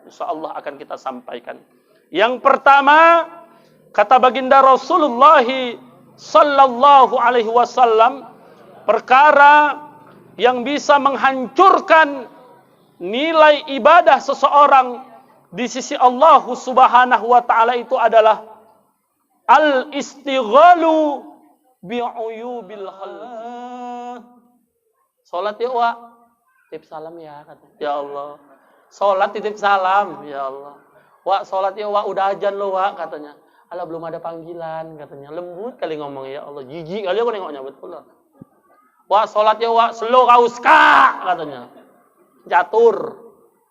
Insyaallah akan kita sampaikan. Yang pertama, kata baginda Rasulullah sallallahu alaihi wasallam, perkara yang bisa menghancurkan nilai ibadah seseorang di sisi Allah Subhanahu wa taala itu adalah al-istighalu bi'uyubil khalqi. Salat ya wa, titip salam ya kata. Ya Allah. Salat titip salam, ya Allah. Wa salat ya wa, udah azan lo wa katanya. Alah belum ada panggilan katanya. Lembut kali ngomong, ya Allah. Jijik kali aku nengoknya betul lah. Wa salat ya wa, slow kauska katanya. Catur.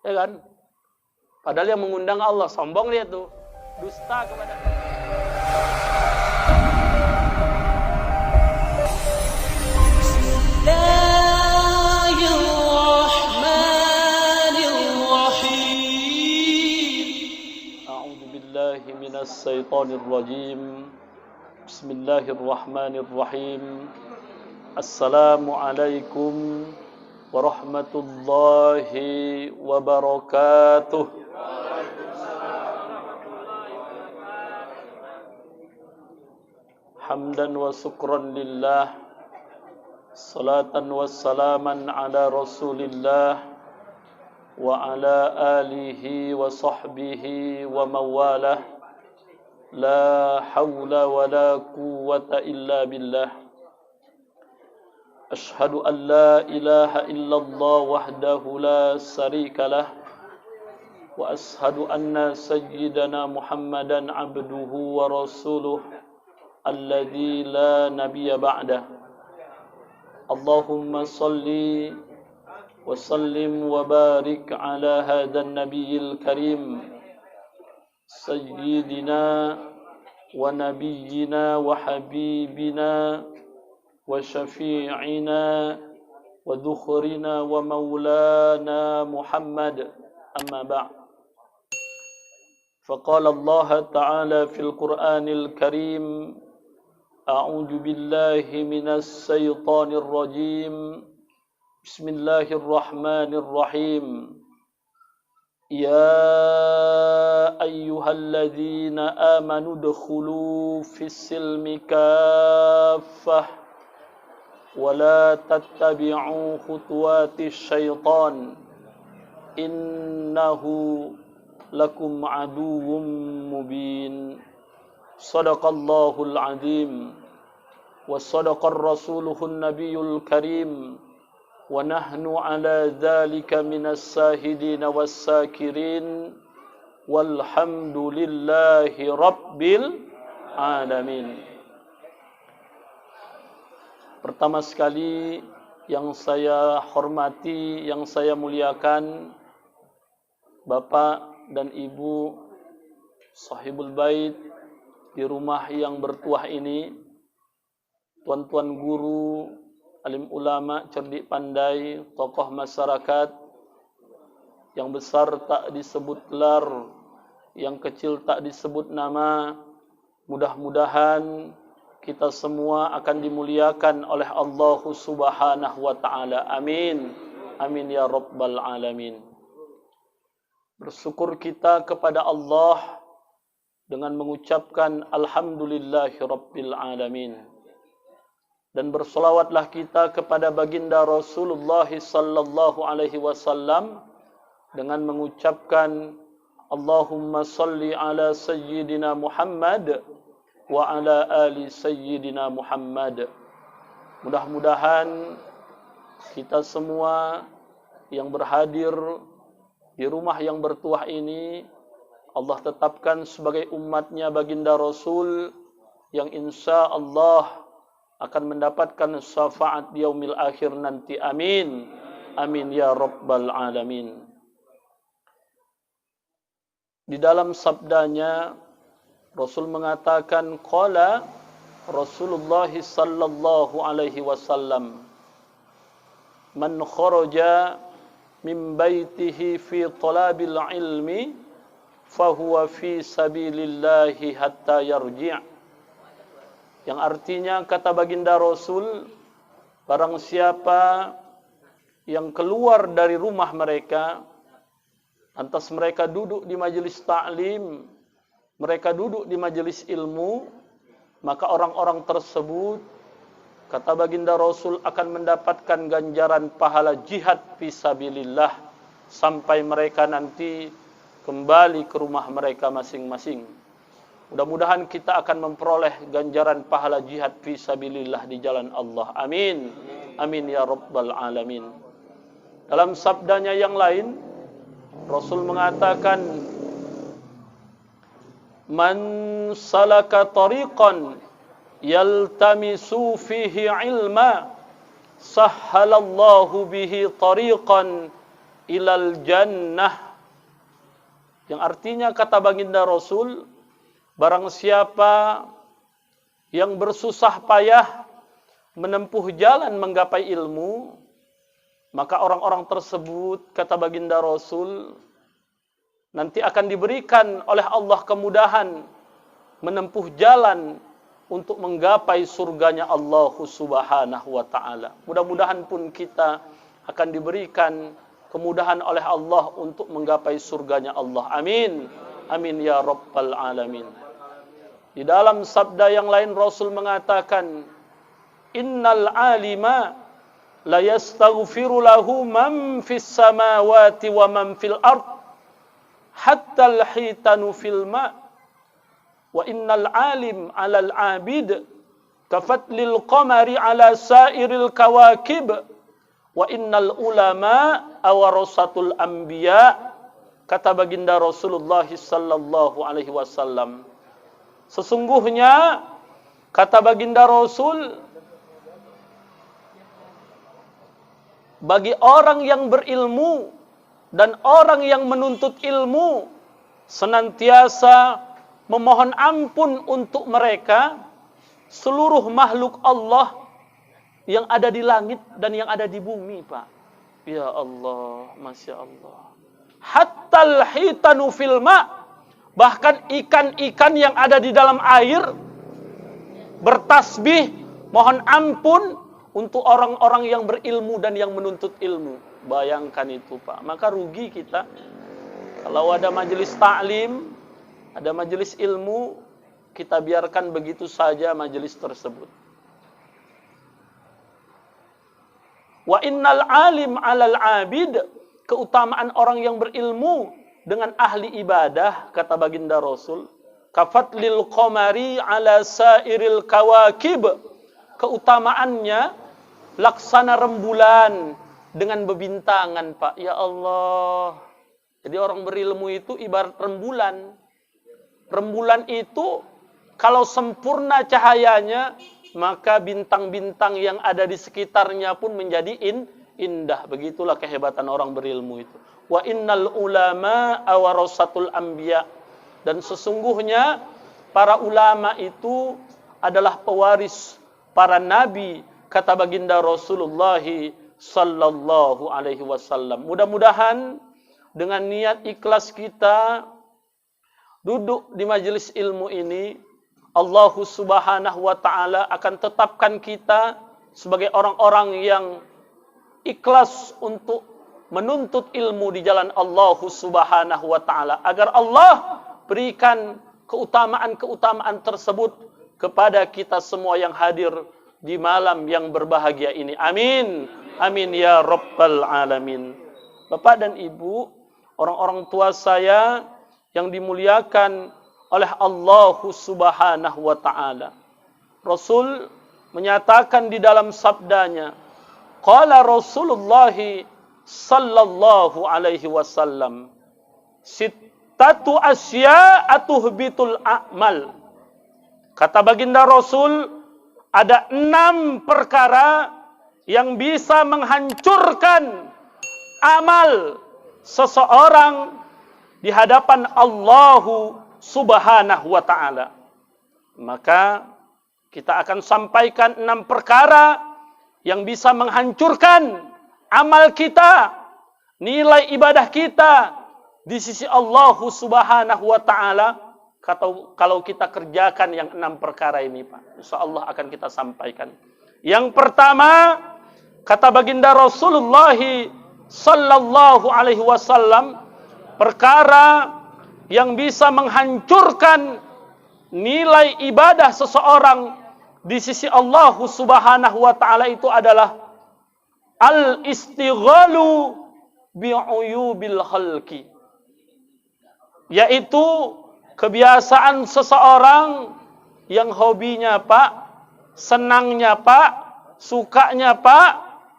Ya kan? Padahal yang mengundang Allah, sombong dia tuh. Dusta kepada Bismillahirrahmanirrahim. Bismillahirrahmanirrahim. Assalamualaikum warahmatullahi wabarakatuh. Hamdan wa syukran lillah, salatan wa salaman ala rasulillah wa ala alihi wa sahbihi wa mawalah. La hawla wa la quwwata illa billah. Ashhadu an la ilaha illallah wahdahu la sharika lah, wa ashhadu anna sayyidana Muhammadan abduhu wa rasuluh alladzi la nabiyya ba'dah. Allahumma salli wa sallim wa barik ala hadzal nabiyil karim sayyidina wa nabiyyina wa habibina wa syafi'ina wa dhukhrina wa maulana Muhammad, amma ba'd. Faqala Allah ta'ala fil Qur'anil Karim, a'udzu billahi minasy syaithanir rajim. Bismillahirrahmanirrahim. Ya ayyuhalladzina amanu dkhulu fis-silmi kaffah wa la tattabi'u khutuwatis syaitan innahu lakum aduwwum mubin. Shadaqallahul azim wa sadaqar rasuluhun nabiyul karim. Wa nahnu ala dzalika minas sahidin was sakirin walhamdulillahi rabbil alamin. Pertama sekali yang saya hormati, yang saya muliakan, Bapak dan Ibu sahibul bait di rumah yang bertuah ini, tuan-tuan guru, alim ulama, cerdik pandai, tokoh masyarakat, yang besar tak disebut gelar, yang kecil tak disebut nama. Mudah-mudahan kita semua akan dimuliakan oleh Allah Subhanahu wa taala. Amin. Amin ya rabbal alamin. Bersyukur kita kepada Allah dengan mengucapkan alhamdulillahi rabbil alamin. Dan bersolawatlah kita kepada baginda Rasulullah sallallahu alaihi wasallam dengan mengucapkan Allahumma salli ala sayyidina Muhammad wa ala ali sayyidina Muhammad. Mudah-mudahan kita semua yang berhadir di rumah yang bertuah ini, Allah tetapkan sebagai umatnya baginda Rasul yang insya Allah akan mendapatkan syafaat di yaumil akhir nanti. Amin. Amin ya rabbal alamin. Di dalam sabdanya Rasul mengatakan, qala Rasulullah sallallahu alaihi wasallam, man kharaja min baitihi fi talabil ilmi fahuwa fi sabilillahi hatta yarji'. Yang artinya, kata baginda Rasul, barang siapa yang keluar dari rumah mereka Lantas mereka duduk di majelis ta'lim, mereka duduk di majelis ilmu, maka orang-orang tersebut, kata baginda Rasul, akan mendapatkan ganjaran pahala jihad fisabilillah sampai mereka nanti kembali ke rumah mereka masing-masing. Mudah-mudahan kita akan memperoleh ganjaran pahala jihad fisabilillah di jalan Allah. Amin. Amin ya rabbal alamin. Dalam sabdanya yang lain, Rasul mengatakan, "Man salaka tariqan yaltamisu fihi ilma, sahhalallahu bihi tariqan ilal jannah." Yang artinya, kata baginda Rasul, barang siapa yang bersusah payah menempuh jalan menggapai ilmu, maka orang-orang tersebut, kata baginda Rasul, nanti akan diberikan oleh Allah kemudahan menempuh jalan untuk menggapai surganya Allah Subhanahu wa ta'ala. Mudah-mudahan pun kita akan diberikan kemudahan oleh Allah untuk menggapai surganya Allah. Amin. Amin ya rabbal alamin. Di dalam sabda yang lain Rasul mengatakan, "Innal alima la yastaghfiru lahu man fis samawati wa man fil ard hatta al-hitanu fil ma, wa innal alim 'alal 'abid kafatlil qamari 'ala sairil kawakib, wa innal ulama awarasatul anbiya." Kata baginda Rasulullah sallallahu alaihi wasallam, sesungguhnya, kata baginda Rasul, bagi orang yang berilmu dan orang yang menuntut ilmu senantiasa memohon ampun untuk mereka, seluruh makhluk Allah yang ada di langit dan yang ada di bumi, Pak. Ya Allah, Masya Allah. Hattal hitanu fil ma, bahkan ikan-ikan yang ada di dalam air bertasbih mohon ampun untuk orang-orang yang berilmu dan yang menuntut ilmu. Bayangkan itu, Pak. Maka rugi kita kalau ada majelis ta'lim, ada majelis ilmu, kita biarkan begitu saja majelis tersebut. Wa innal alim 'alal 'abid, keutamaan orang yang berilmu dengan ahli ibadah, kata baginda Rasul, kafatlil qamari 'ala sairil kawakib, keutamaannya laksana rembulan dengan bebintangan, Pak. Ya Allah. Jadi orang berilmu itu ibarat rembulan. Rembulan itu kalau sempurna cahayanya, maka bintang-bintang yang ada di sekitarnya pun menjadi indah. Begitulah kehebatan orang berilmu itu. Wa innal ulama awarasatul anbiya, dan sesungguhnya para ulama itu adalah pewaris para nabi, kata baginda Rasulullah sallallahu alaihi wasallam. Mudah-mudahan dengan niat ikhlas kita duduk di majelis ilmu ini, Allah Subhanahu wa ta'ala akan tetapkan kita sebagai orang-orang yang ikhlas untuk menuntut ilmu di jalan Allah Subhanahu wa ta'ala, agar Allah berikan keutamaan-keutamaan tersebut kepada kita semua yang hadir di malam yang berbahagia ini. Amin. Amin ya rabbal alamin. Bapak dan Ibu, orang-orang tua saya yang dimuliakan oleh Allah Subhanahu wa ta'ala. Rasul menyatakan di dalam sabdanya, qala Rasulullah sallallahu alaihi wasallam, sittatu asya'atuh bitul a'mal. Kata baginda Rasul, ada 6 perkara yang bisa menghancurkan amal seseorang di hadapan Allah Subhanahu wa ta'ala. Maka kita akan sampaikan 6 perkara yang bisa menghancurkan amal kita, nilai ibadah kita di sisi Allah Subhanahu wa ta'ala. Kalau kita kerjakan yang 6 perkara ini, Pak, insya Allah akan kita sampaikan. Yang pertama, kata baginda Rasulullah sallallahu alaihi wasallam, perkara yang bisa menghancurkan nilai ibadah seseorang di sisi Allah Subhanahu wa taala itu adalah al-istighalu bi'uyubil khalqi, yaitu kebiasaan seseorang yang hobinya Pak, senangnya Pak, sukanya Pak,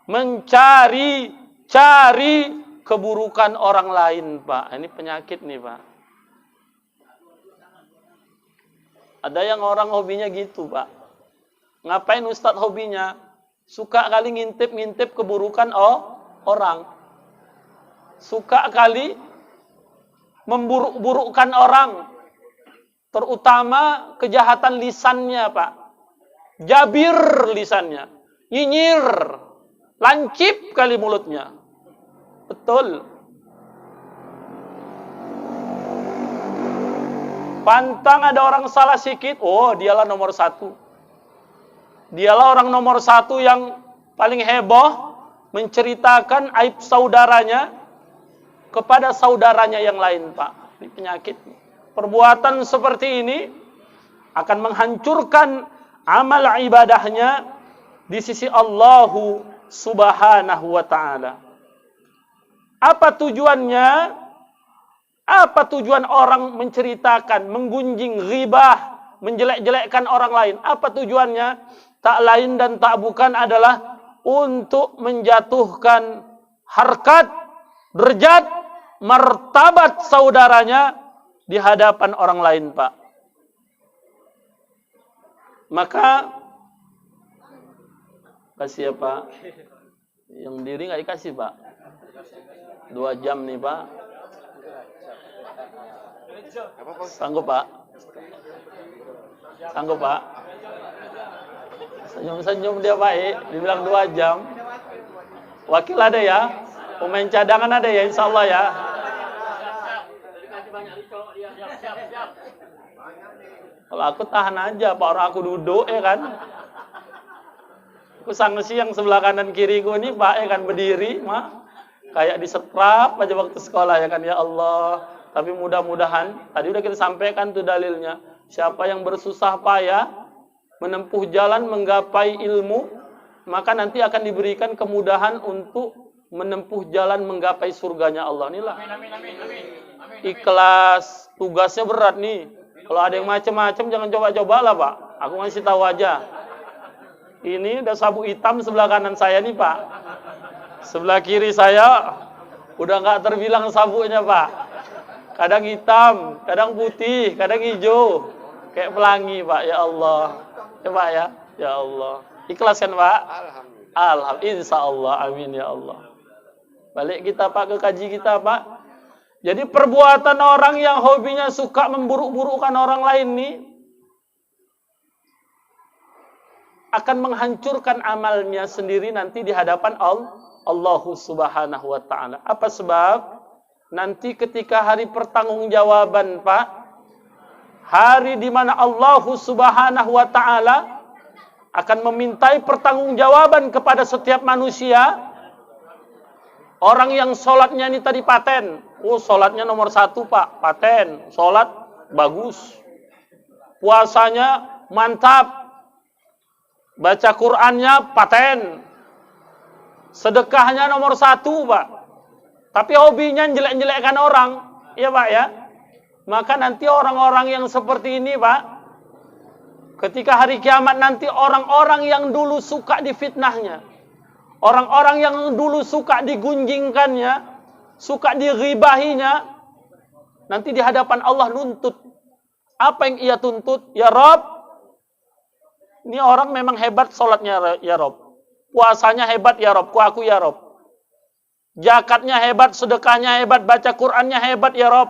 mencari keburukan orang lain Pak. Ini penyakit nih Pak. Ada yang orang hobinya gitu Pak. Ngapain Ustadz hobinya? Suka kali ngintip-ngintip keburukan orang. Suka kali memburuk-burukkan orang. Terutama kejahatan lisannya Pak. Jabir lisannya. Nyinyir. Lancip kali mulutnya. Betul. Pantang ada orang salah sikit, oh dialah nomor satu. Dialah orang nomor satu yang paling heboh menceritakan aib saudaranya kepada saudaranya yang lain Pak. Ini penyakit. Perbuatan seperti ini akan menghancurkan amal ibadahnya di sisi Allah Subhanahu wa ta'ala. Apa tujuannya? Apa tujuan orang menceritakan, menggunjing, ghibah, menjelek-jelekkan orang lain? Apa tujuannya? Tak lain dan tak bukan adalah untuk menjatuhkan harkat, derajat, martabat saudaranya di hadapan orang lain, Pak. Maka kasih ya Pak. Yang diri nggak dikasih Pak. 2 jam nih Pak. Sanggup Pak? Sanggup Pak? Senyum-senyum dia baik. Dibilang 2 jam. Wakil ada ya? Pemain cadangan ada ya insya Allah ya? Kalau aku tahan aja Pak, orang aku duduk ya kan? Aku sangsi yang sebelah kanan kiriku ini Pak ya kan berdiri mah kayak disetrap aja waktu sekolah ya kan, ya Allah. Tapi mudah-mudahan tadi udah kita sampaikan tuh dalilnya, siapa yang bersusah payah menempuh jalan menggapai ilmu, maka nanti akan diberikan kemudahan untuk menempuh jalan menggapai surganya Allah. Inilah ikhlas, tugasnya berat nih. Kalau ada yang macam-macam jangan coba-coba lah Pak. Aku ngasih tahu aja. Ini udah sabuk hitam sebelah kanan saya nih Pak. Sebelah kiri saya udah nggak terbilang sabuknya Pak. Kadang hitam, kadang putih, kadang hijau. Kayak pelangi Pak, ya Allah. Ya Pak ya, ya Allah. Ikhlas kan Pak? Alhamdulillah. Alhamdulillah, insya Allah, amin ya Allah. Balik kita Pak ke kaji kita Pak. Jadi perbuatan orang yang hobinya suka memburuk-burukkan orang lain nih akan menghancurkan amalnya sendiri nanti di hadapan Allah Subhanahu wa ta'ala. Apa sebab? Nanti ketika hari pertanggungjawaban Pak, hari di mana Allah Subhanahu wa ta'ala akan memintai pertanggungjawaban kepada setiap manusia. Orang yang sholatnya ini tadi paten. Oh sholatnya nomor 1 Pak, paten. Sholat bagus. Puasanya mantap. Baca Qur'annya paten. Sedekahnya nomor 1 Pak. Tapi hobinya jelek-jelekkan orang. Iya Pak ya. Maka nanti orang-orang yang seperti ini Pak, ketika hari kiamat nanti orang-orang yang dulu suka difitnahnya, orang-orang yang dulu suka digunjingkannya, suka diribahinya, nanti di hadapan Allah nuntut. Apa yang ia tuntut? Ya Rob, ini orang memang hebat sholatnya ya Rob. Puasanya hebat ya Rob, ku aku ya Rob. Zakatnya hebat, sedekahnya hebat, baca Qur'annya hebat ya Rob.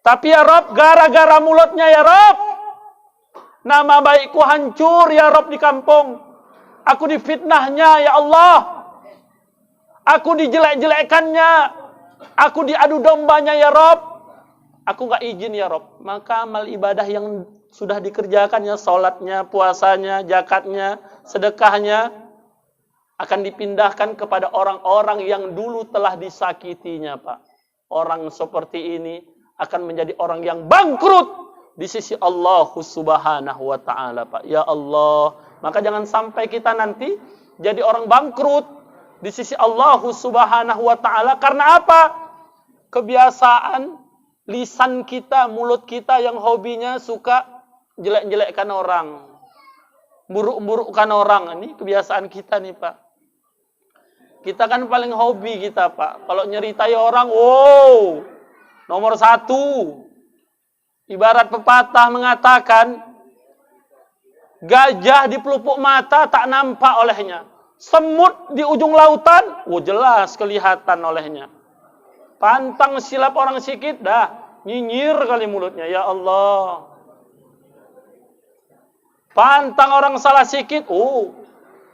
Tapi ya Rob, gara-gara mulutnya ya Rob, nama baikku hancur ya Rob di kampung. Aku difitnahnya ya Allah. Aku dijelek-jelekkannya. Aku diadu dombanya ya Rob. Aku gak izin ya Rob. Maka amal ibadah yang sudah dikerjakannya, sholatnya, puasanya, zakatnya, sedekahnya, akan dipindahkan kepada orang-orang yang dulu telah disakitinya Pak. orang seperti ini akan menjadi orang yang bangkrut di sisi Allah Subhanahu wa taala, Pak. Ya Allah, maka jangan sampai kita nanti jadi orang bangkrut di sisi Allah Subhanahu wa taala karena apa? Kebiasaan lisan kita, mulut kita yang hobinya suka jelek-jelekkan orang, buruk-burukkan orang. Ini kebiasaan kita nih, Pak. Kita kan paling hobi kita, Pak. Kalau nyeritai orang, wow, nomor 1. Ibarat pepatah mengatakan, gajah di pelupuk mata tak nampak olehnya. Semut di ujung lautan, jelas kelihatan olehnya. Pantang silap orang sikit, dah nyinyir kali mulutnya. Ya Allah. Pantang orang salah sikit,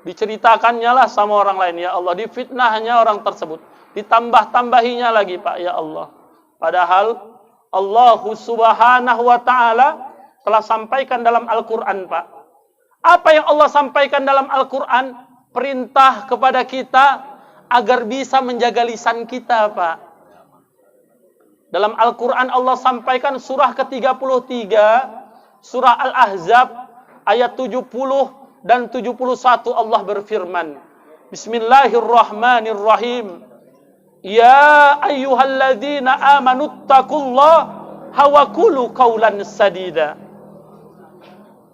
diceritakannya lah sama orang lain. Ya Allah, difitnahnya orang tersebut. Ditambah-tambahinya lagi, Pak. Ya Allah. Padahal Allah Subhanahu wa ta'ala telah sampaikan dalam Al-Quran, Pak. Apa yang Allah sampaikan dalam Al-Quran? Perintah kepada kita agar bisa menjaga lisan kita, Pak. Dalam Al-Quran Allah sampaikan surah ke-33, surah Al-Ahzab, ayat 70 dan 71 Allah berfirman. Bismillahirrahmanirrahim. Ya ayyuhalladzina amanuttaqullaha wa qulu qawlan sadida.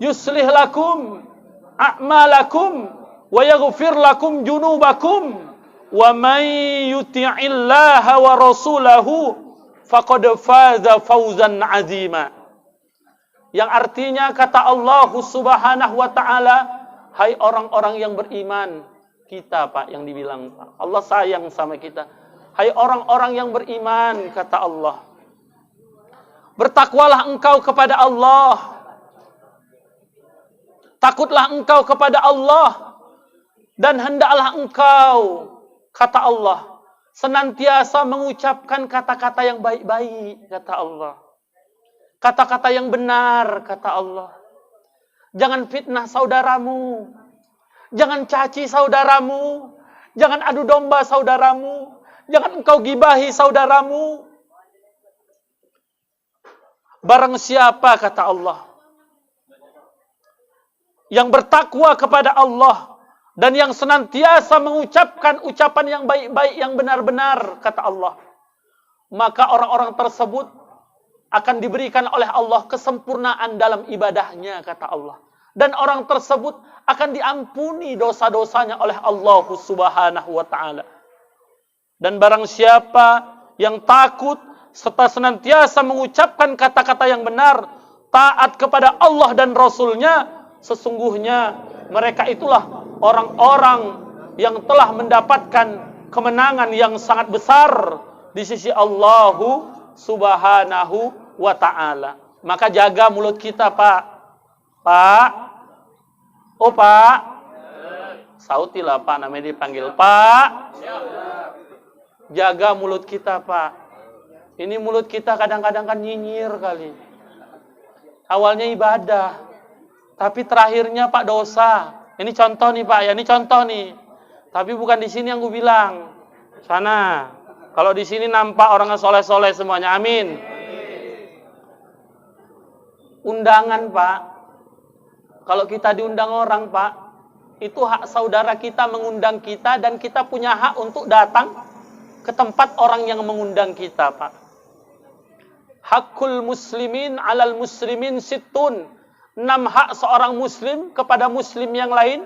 Yuslih lakum a'malakum wa yaghfir lakum junubakum wa may yuti'illaha wa rasulahu faqad faza fawzan 'azima. Yang artinya kata Allah Subhanahu wa taala, hai orang-orang yang beriman, kita, Pak, yang dibilang, Pak. Allah sayang sama kita. Hai orang-orang yang beriman, kata Allah, bertakwalah engkau kepada Allah. Takutlah engkau kepada Allah. Dan hendaklah engkau, kata Allah, senantiasa mengucapkan kata-kata yang baik-baik, kata Allah. Kata-kata yang benar, kata Allah. Jangan fitnah saudaramu. Jangan caci saudaramu. Jangan adu domba saudaramu. Jangan engkau gibahi saudaramu. Barang siapa, kata Allah, yang bertakwa kepada Allah dan yang senantiasa mengucapkan ucapan yang baik-baik, yang benar-benar, kata Allah, maka orang-orang tersebut akan diberikan oleh Allah kesempurnaan dalam ibadahnya, kata Allah. Dan orang tersebut akan diampuni dosa-dosanya oleh Allah Subhanahu wa ta'ala. Dan barang siapa yang takut serta senantiasa mengucapkan kata-kata yang benar, taat kepada Allah dan Rasul-Nya, sesungguhnya mereka itulah orang-orang yang telah mendapatkan kemenangan yang sangat besar di sisi Allah Subhanahu wa ta'ala. Maka jaga mulut kita, Pak. Pak. Oh, Pak. Sautilah, Pak, namanya dipanggil. Pak. Jaga mulut kita, Pak. Ini mulut kita kadang-kadang kan nyinyir kali. Awalnya ibadah, tapi terakhirnya, Pak, dosa. Ini contoh nih, Pak, ya, ini contoh nih. Tapi bukan di sini yang gue bilang. Sana. Kalau di sini nampak orang soleh-soleh semuanya. Amin. Undangan, Pak. Kalau kita diundang orang, Pak, itu hak saudara kita mengundang kita dan kita punya hak untuk datang ke tempat orang yang mengundang kita, Pak. Hakul muslimin alal muslimin sittun. 6 hak seorang muslim kepada muslim yang lain.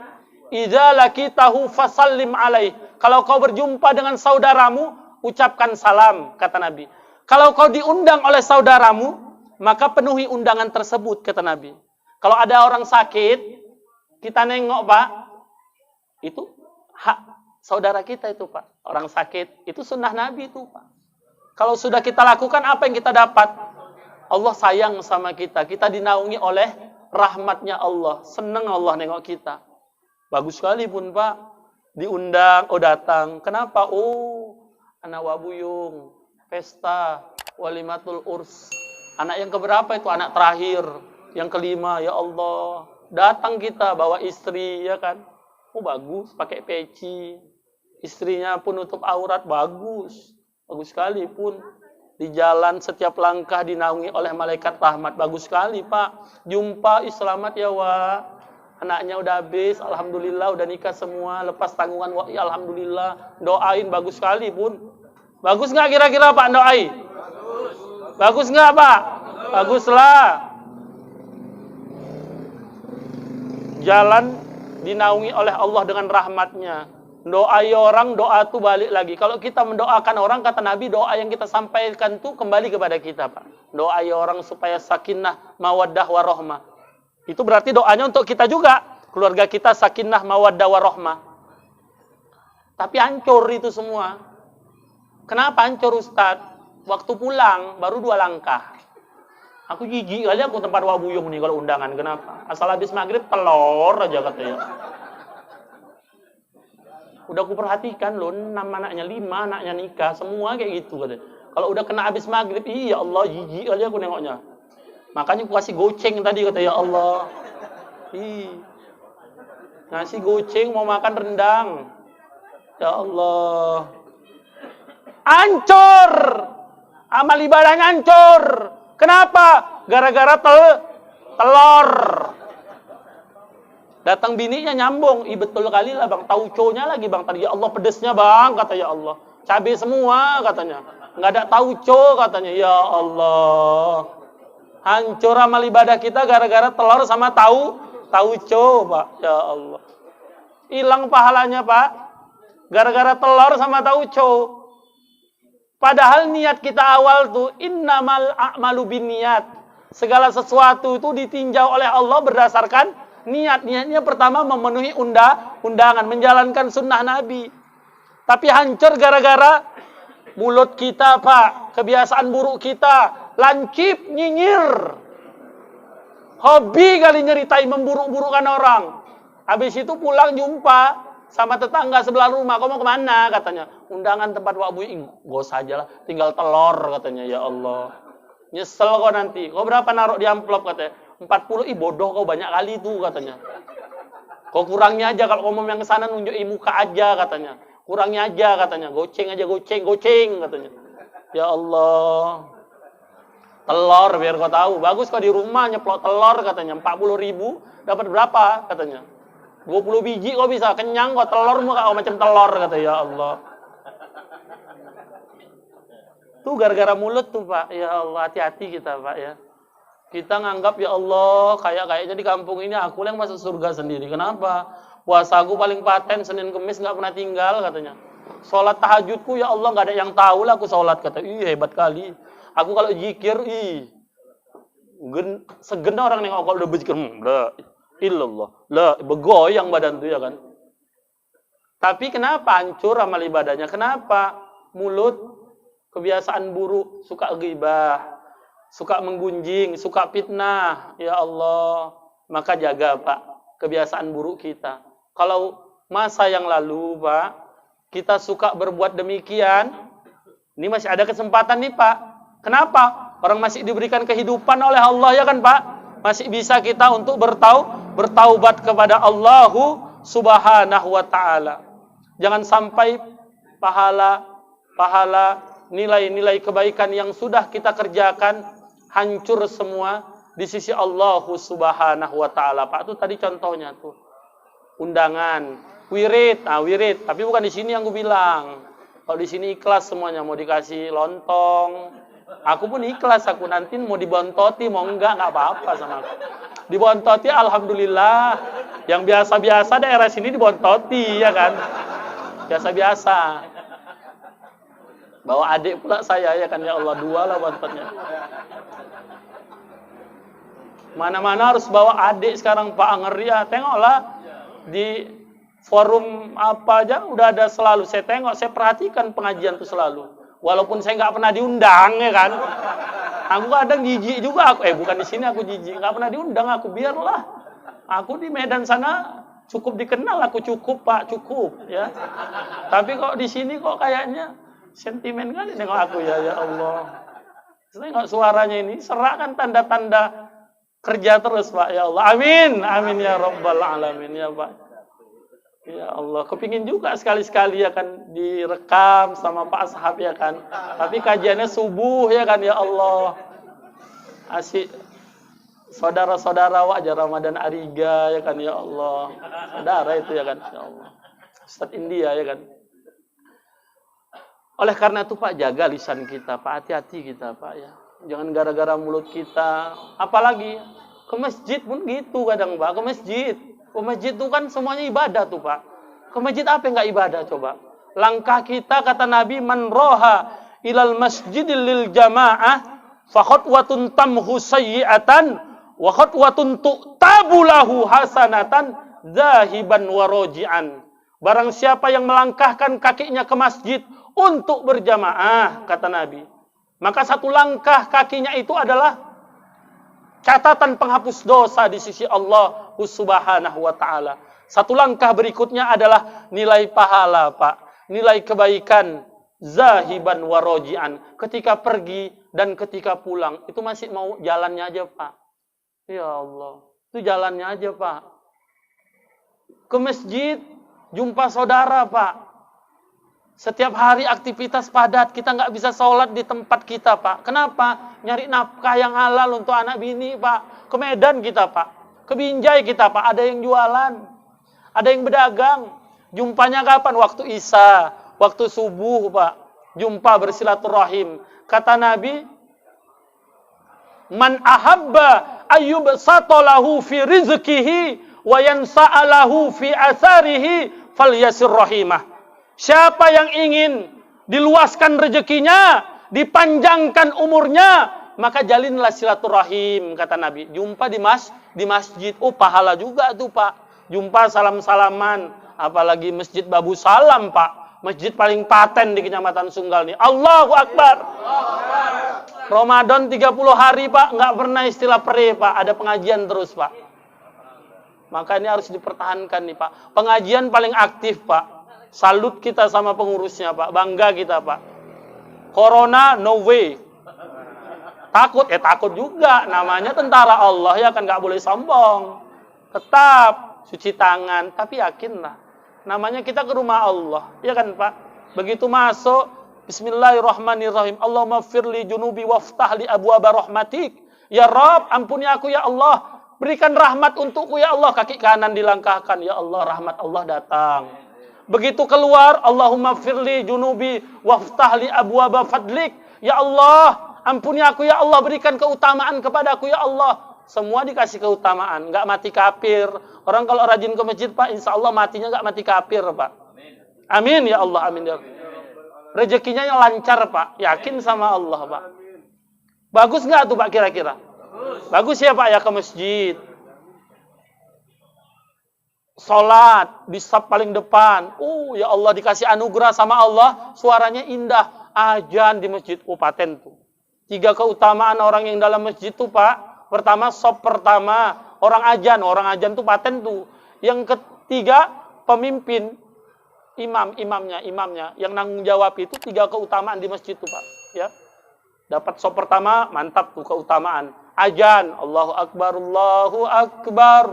Idza laqitahu fasallim alaih. Kalau kau berjumpa dengan saudaramu, ucapkan salam, kata Nabi. Kalau kau diundang oleh saudaramu, maka penuhi undangan tersebut, kata Nabi. Kalau ada orang sakit, kita nengok, Pak. Itu hak saudara kita itu, Pak. Orang sakit, itu sunnah Nabi itu, Pak. Kalau sudah kita lakukan, apa yang kita dapat? Allah sayang sama kita. Kita dinaungi oleh rahmatnya Allah. Senang Allah nengok kita. Bagus sekali pun, Pak. Diundang, datang. Kenapa? Anak wabuyung, pesta, walimatul urs. Anak yang keberapa itu? Anak terakhir. Yang kelima, ya Allah. Datang kita, bawa istri, ya kan? Bagus, pakai peci. Istrinya pun nutup aurat, bagus. Bagus sekali pun. Di jalan setiap langkah dinaungi oleh malaikat rahmat. Bagus sekali, Pak. Jumpa, selamat ya, Wak. Anaknya udah habis, alhamdulillah udah nikah semua, lepas tanggungan, wah, ya, alhamdulillah. Doain bagus sekali pun. Bagus nggak kira-kira Pak doain? Bagus nggak Pak? Baguslah. Jalan dinaungi oleh Allah dengan rahmatnya. Doai orang, doa itu balik lagi. Kalau kita mendoakan orang, kata Nabi, doa yang kita sampaikan itu kembali kepada kita, Pak. Doai orang supaya sakinah, mawaddah, warahmah. Itu berarti doanya untuk kita juga. Keluarga kita sakinah, mawaddah, warahmah. Tapi hancur itu semua. Kenapa hancur Ustaz? Waktu pulang, baru 2 langkah. Aku jijik kali aku tempat wabuyung nih kalau undangan. Kenapa? Asal habis maghrib, telur aja katanya. Udah aku perhatikan loh, 6 anaknya, 5 anaknya nikah, semua kayak gitu katanya. Kalau udah kena habis maghrib, iya Allah, jijik kali aku nengoknya. Makanya aku kasih goceng tadi, kata ya Allah. Ngasih goceng mau makan rendang. Ya Allah. Hancur. Amal ibadahnya hancur. Kenapa? Gara-gara telur. Datang bininya nyambung. Betul kali lah bang. Tauconya lagi bang. Tadi ya Allah pedesnya bang. Kata ya Allah. Cabai semua katanya. Nggak ada tauco katanya. Ya Allah. Hancur amal ibadah kita gara-gara telur sama tauco Pak. Ya Allah. Hilang pahalanya Pak. Gara-gara telur sama tauco. Padahal niat kita awal tuh innamal a'malu binniyat. Segala sesuatu itu ditinjau oleh Allah berdasarkan niat. Niatnya pertama memenuhi undangan, menjalankan sunnah Nabi. Tapi hancur gara-gara mulut kita, Pak. Kebiasaan buruk kita. Lancip, nyinyir. Hobi kali nyeritai memburuk-burukan orang. Habis itu pulang jumpa sama tetangga sebelah rumah, kau mau kemana? Katanya, undangan tempat Wak Bui. Gak usah aja lah, tinggal telur katanya. Ya Allah, nyesel kau nanti. Kau berapa naruh di amplop katanya? 40. Bodoh kau banyak kali itu katanya. Kau kurangnya aja kalau ngomong yang kesana nunjukin muka aja katanya. Kurangnya aja katanya. Goceng aja, goceng katanya. Ya Allah, telur biar kau tahu. Bagus kau di rumah nyeplok telur katanya. 40.000 dapat berapa katanya? 20 biji kau bisa kenyang kau, telurmu kau macam telur kata ya Allah. Tuh gara-gara mulut tuh Pak. Ya Allah, hati-hati kita Pak ya. Kita nganggap ya Allah kayaknya di kampung ini aku yang masuk surga sendiri. Kenapa? Puasaku paling paten Senin Kemis nggak pernah tinggal katanya. Sholat tahajudku ya Allah nggak ada yang tahu lah aku sholat kata. Hebat kali. Aku kalau zikir segen orang nengok kalau udah berzikir. Illallah. Lah, begoyang badan tuh ya kan. Tapi kenapa hancur amal ibadahnya? Kenapa? Mulut kebiasaan buruk, suka ghibah, suka menggunjing, suka fitnah. Ya Allah, maka jaga Pak kebiasaan buruk kita. Kalau masa yang lalu Pak, kita suka berbuat demikian, ini masih ada kesempatan nih Pak. Kenapa? Orang masih diberikan kehidupan oleh Allah ya kan Pak? Masih bisa kita untuk bertaubat kepada Allah Subhanahu wa ta'ala. Jangan sampai pahala nilai-nilai kebaikan yang sudah kita kerjakan hancur semua di sisi Allah Subhanahu wa ta'ala. Pak, itu tadi contohnya tuh. Undangan, wirid, wirid, tapi bukan di sini yang gue bilang. Kalau di sini ikhlas semuanya, mau dikasih lontong, aku pun ikhlas, aku nanti mau dibontoti, mau enggak apa-apa sama aku. Dibontoti, alhamdulillah. Yang biasa-biasa daerah sini dibontoti, ya kan? Biasa-biasa. Bawa adik pula saya, ya kan? Ya Allah, 2 lah bontotnya. Mana-mana harus bawa adik sekarang, Pak. Ngeri ya. Tengoklah, di forum apa aja, udah ada selalu. Saya tengok, saya perhatikan pengajian itu selalu. Walaupun saya nggak pernah diundang, ya kan? Aku kadang jijik juga. Bukan di sini aku jijik. Nggak pernah diundang aku. Biarlah. Aku di Medan sana cukup dikenal. Aku cukup, Pak. Cukup. Ya. Tapi kok di sini kok kayaknya sentimen kali nengok aku ya. Ya Allah. Saya nggak suaranya ini. Serak kan tanda-tanda kerja terus, Pak. Ya Allah. Amin. Amin ya Rabbal Alamin. Ya, Pak. Ya Allah, kepingin juga sekali-sekali ya kan direkam sama Pak Ashab ya kan. Tapi kajiannya subuh ya kan ya Allah. Asik saudara-saudara wajah Ramadan Ariga ya kan ya Allah. Saudara itu ya kan ya Allah. Ustaz India ya kan. Oleh karena itu Pak, jaga lisan kita Pak, hati-hati kita Pak ya. Jangan gara-gara mulut kita, apalagi ke masjid pun gitu kadang Pak, ke masjid. Ke masjid itu kan semuanya ibadah tuh Pak. Ke masjid apa yang nggak ibadah coba? Langkah kita kata Nabi, man roha ilal masjidil lil jamaah fa khatwatun tamhu sayyi'atan wa khatwatun tu'tabu lahu hasanatan zahiban wa roji'an. Barang siapa yang melangkahkan kakinya ke masjid untuk berjamaah kata Nabi, maka satu langkah kakinya itu adalah catatan penghapus dosa di sisi Allah Subhanahu wa taala. Satu langkah berikutnya adalah nilai pahala, Pak. Nilai kebaikan zahiban wa roji'an. Ketika pergi dan ketika pulang, itu masih mau jalannya aja, Pak. Ya Allah, itu jalannya aja, Pak. Ke masjid, jumpa saudara, Pak. Setiap hari aktivitas padat, kita nggak bisa sholat di tempat kita, Pak. Kenapa? Nyari nafkah yang halal untuk anak bini, Pak. Ke Medan kita, Pak. Ke Binjai kita, Pak. Ada yang jualan. Ada yang berdagang. Jumpanya kapan? Waktu Isya. Waktu subuh, Pak. Jumpa bersilaturahim. Kata Nabi, man ahabba ayyubsatalahu fi rizkihi wa yansa'alahu fi asarihi falyasir rahimah. Siapa yang ingin diluaskan rezekinya, dipanjangkan umurnya, maka jalinlah silaturahim, kata Nabi. Jumpa di masjid. Oh, pahala juga tuh, Pak. Jumpa salam-salaman. Apalagi Masjid Babu Salam, Pak. Masjid paling paten di Kecamatan Sunggal nih. Allahu Akbar. Ramadan 30 hari, Pak. Nggak pernah istilah pere, Pak. Ada pengajian terus, Pak. Maka ini harus dipertahankan nih, Pak. Pengajian paling aktif, Pak. Salut kita sama pengurusnya, Pak. Bangga kita, Pak. Corona, no way. Takut juga. Namanya tentara Allah, ya kan nggak boleh sombong. Tetap cuci tangan, tapi yakinlah. Namanya kita ke rumah Allah, ya kan, Pak? Begitu masuk, bismillahirrahmanirrahim. Allahumma firli junubi waftah li abwaba rahmatik. Ya Rabb, ampuni aku ya Allah. Berikan rahmat untukku ya Allah. Kaki kanan dilangkahkan, ya Allah, rahmat Allah datang. Begitu keluar, Allahumma firli junubi waftah li abwaba fadlik. Ya Allah, ampuni aku ya Allah, berikan keutamaan kepadaku ya Allah. Semua dikasih keutamaan, nggak mati kafir. Orang kalau rajin ke masjid, Pak, insya Allah matinya nggak mati kafir, Pak. Amin ya Allah, amin ya. Rezekinya yang lancar, Pak. Yakin sama Allah, Pak. Bagus nggak tuh, Pak, kira-kira? Bagus ya, Pak, ya, ke masjid. Sholat di saf paling depan. Ya Allah, dikasih anugerah sama Allah, suaranya indah. Azan di masjid, paten tuh. 3 keutamaan orang yang dalam masjid tuh, Pak. Pertama, saf pertama, orang azan tuh paten tuh. Yang ketiga, pemimpin, imamnya yang nanggung jawab itu. 3 keutamaan di masjid tuh, Pak. Ya, dapat saf pertama, mantap tuh keutamaan. Azan, Allahu Akbar, Allahu Akbar.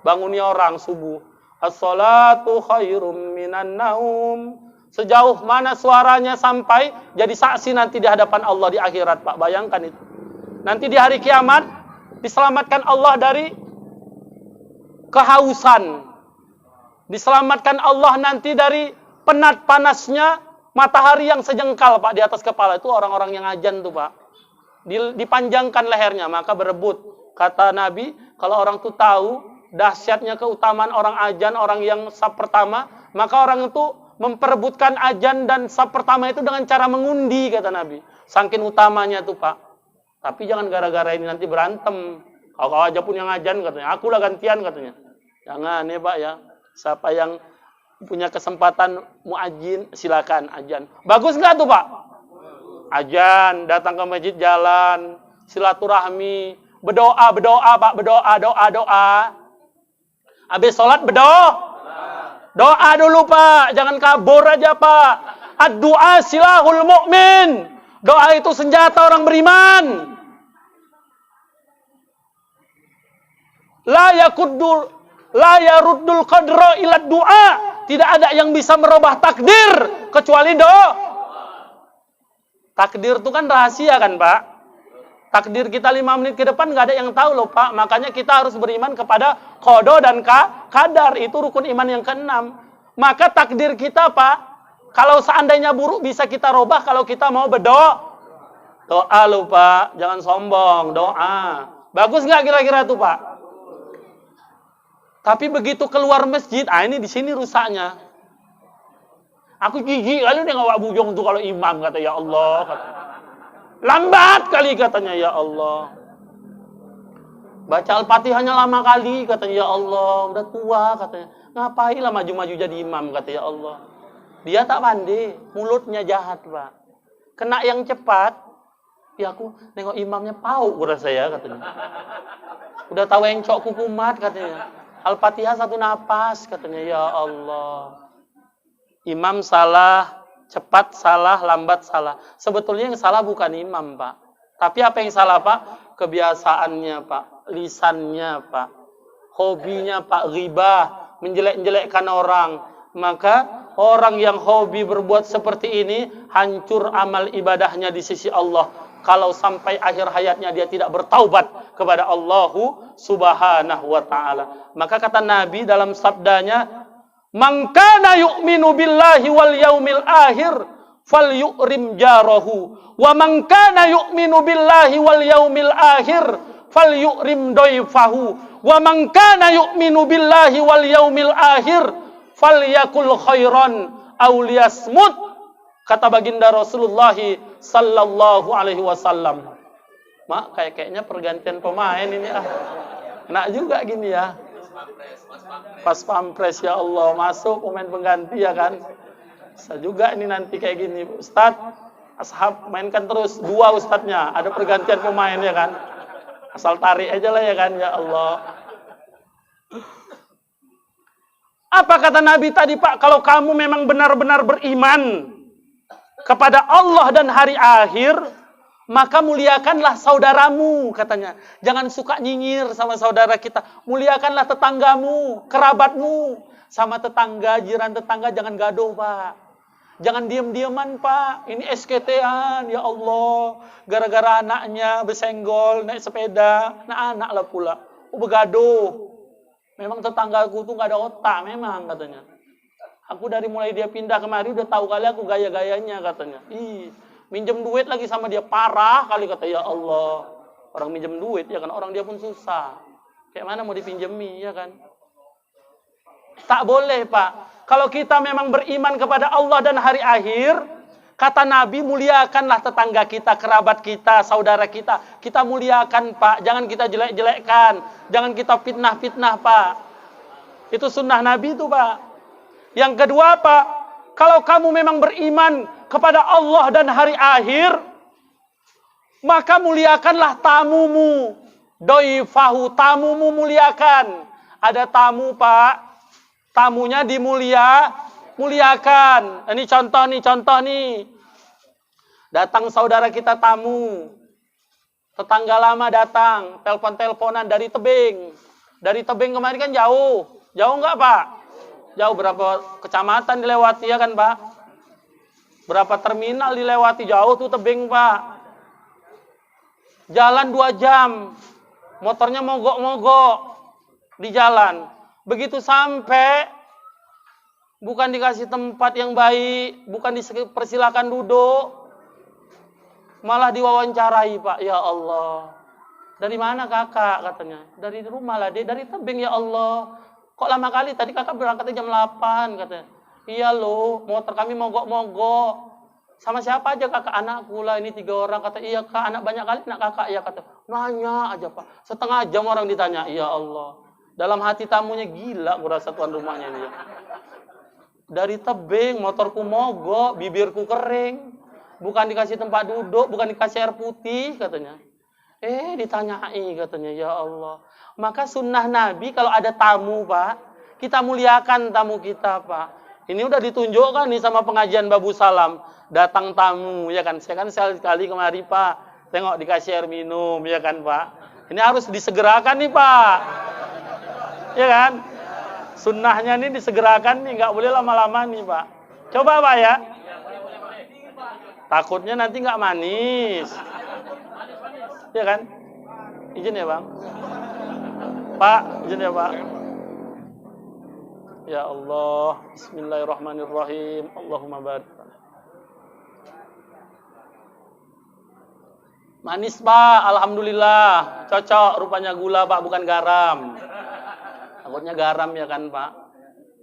Bangunnya orang subuh. As-salatu khairum minan naum. Sejauh mana suaranya sampai jadi saksi nanti di hadapan Allah di akhirat, Pak. Bayangkan itu. Nanti di hari kiamat diselamatkan Allah dari kehausan. Diselamatkan Allah nanti dari penat panasnya matahari yang sejengkal, Pak, di atas kepala. Itu orang-orang yang azan tuh, Pak. Dipanjangkan lehernya, maka berebut. Kata Nabi, kalau orang tuh tahu dahsyatnya keutamaan orang azan, orang yang saf pertama, maka orang itu memperebutkan azan dan saf pertama itu dengan cara mengundi, kata Nabi. Saking utamanya tuh, Pak. Tapi jangan gara-gara ini nanti berantem. Kau aja pun yang azan, katanya. Akulah gantian, katanya. Jangan ya, Pak, ya. Siapa yang punya kesempatan muadzin, silakan azan. Bagus nggak tuh, Pak? Azan, datang ke masjid, jalan, silaturahmi, berdoa, Pak, doa. Habis sholat doa dulu, Pak. Jangan kabur aja, Pak. Ad-du'a silahul mu'min. Doa itu senjata orang beriman. La yaruddul qadra ila du'a. Tidak ada yang bisa merubah takdir kecuali takdir itu kan rahasia kan Pak? Takdir kita 5 menit ke depan nggak ada yang tahu loh Pak. Makanya kita harus beriman kepada qada dan qadar. Itu rukun iman yang ke-6. Maka takdir kita Pak, kalau seandainya buruk bisa kita rubah kalau kita mau berdoa. Doa loh Pak, jangan sombong, doa. Bagus nggak kira-kira tuh Pak? Tapi begitu keluar masjid, ini di sini rusaknya. Aku jijik kali nengok Wak Bujong tuh kalau imam kata ya Allah. Kata. Lambat kali katanya ya Allah. Baca Al-Fatihahnya lama kali katanya ya Allah. Udah tua katanya. Ngapain lah maju-maju jadi imam kata ya Allah. Dia tak pandai, mulutnya jahat Pak. Kena yang cepat, ya aku nengok imamnya pau kurasa ya katanya. Udah tahu yang cok kukumat katanya. Al-Fatihah 1 napas katanya ya Allah. Imam salah, cepat salah, lambat salah. Sebetulnya yang salah bukan imam Pak. Tapi apa yang salah Pak? Kebiasaannya Pak, lisannya Pak, hobinya Pak, ghibah, menjelek-jelekkan orang. Maka orang yang hobi berbuat seperti ini hancur amal ibadahnya di sisi Allah. Kalau sampai akhir hayatnya dia tidak bertaubat kepada Allah Subhanahu wa ta'ala. Maka kata Nabi dalam sabdanya, "Man kana yu'minu billahi wal yaumil akhir falyukrim jarahu, wa man kana yu'minu billahi wal yaumil akhir falyukrim dayfahu, wa man kana yu'minu billahi wal yaumil akhir falyakul khairan aw liyasmut." Kata baginda Rasulullah sallallahu alaihi wasallam. Mak, kayaknya pergantian pemain ini Enak juga gini ya. Pas pampres ya Allah, masuk pemain pengganti ya kan. Bisa juga ini nanti kayak gini. Ustaz, ashab mainkan terus 2 ustadznya. Ada pergantian pemain ya kan. Asal tarik aja lah ya kan ya Allah. Apa kata Nabi tadi Pak? Kalau kamu memang benar-benar beriman kepada Allah dan hari akhir, maka muliakanlah saudaramu katanya. Jangan suka nyinyir sama saudara kita. Muliakanlah tetanggamu, kerabatmu. Sama tetangga, jiran tetangga jangan gaduh Pak. Jangan diam-diaman Pak. Ini SKT-an ya Allah. Gara-gara anaknya besenggol, naik sepeda. Anak-anak lah pula. Begaduh. Memang tetanggaku tuh gak ada otak memang katanya. Aku dari mulai dia pindah kemari udah tahu kali aku gaya-gayanya katanya. Minjem duit lagi sama dia parah kali kata ya Allah. Orang minjem duit ya kan, orang dia pun susah. Kayak mana mau dipinjemi ya kan? Tak boleh Pak. Kalau kita memang beriman kepada Allah dan hari akhir, kata Nabi muliakanlah tetangga kita, kerabat kita, saudara kita. Kita muliakan Pak. Jangan kita jelek-jelekkan. Jangan kita fitnah-fitnah Pak. Itu sunnah Nabi itu Pak. Yang kedua Pak, kalau kamu memang beriman kepada Allah dan hari akhir, maka muliakanlah tamumu. Doifahu, tamumu muliakan. Ada tamu Pak, tamunya muliakan. Ini contoh nih. Datang saudara kita tamu, tetangga lama datang, telepon-teleponan dari tebing. Dari tebing kemarin kan jauh nggak Pak? Jauh berapa kecamatan dilewati ya kan Pak? Berapa terminal dilewati, jauh tuh tebing Pak. Jalan 2 jam. Motornya mogok-mogok di jalan. Begitu sampai, bukan dikasih tempat yang baik, bukan dipersilakan duduk, malah diwawancarai Pak. Ya Allah. Dari mana kakak katanya? Dari rumah lah, dari tebing ya Allah. Kok lama kali? Tadi kakak berangkatnya jam 8 katanya. Iya loh, motor kami mogok-mogok. Sama siapa aja kakak? Anakku lah, ini 3 orang. Kata, iya kak, anak banyak kali anak kakak. Ya kata, nanya aja Pak. Setengah jam orang ditanya. Ya Allah. Dalam hati tamunya gila, merasa tuan rumahnya ini. Dari tebing, motorku mogok, bibirku kering. Bukan dikasih tempat duduk, bukan dikasih air putih katanya. Ditanyai katanya, ya Allah. Maka sunnah Nabi kalau ada tamu Pak, kita muliakan tamu kita Pak. Ini udah ditunjukkan nih sama pengajian Babu Salam. Datang tamu ya kan. Saya kan sekali kemari Pak, tengok dikasih air minum ya kan Pak. Ini harus disegerakan nih Pak. Ya kan? Sunnahnya nih disegerakan nih, nggak boleh lama-lama nih Pak. Coba Pak ya. Takutnya nanti nggak manis. Ya kan? Izin ya Bang. Pak, izin ya Pak. Ya Allah, Bismillahirrahmanirrahim. Allahumma barik. Manis Pak, Alhamdulillah. Cocok, rupanya gula Pak, bukan garam. Takutnya garam ya kan Pak.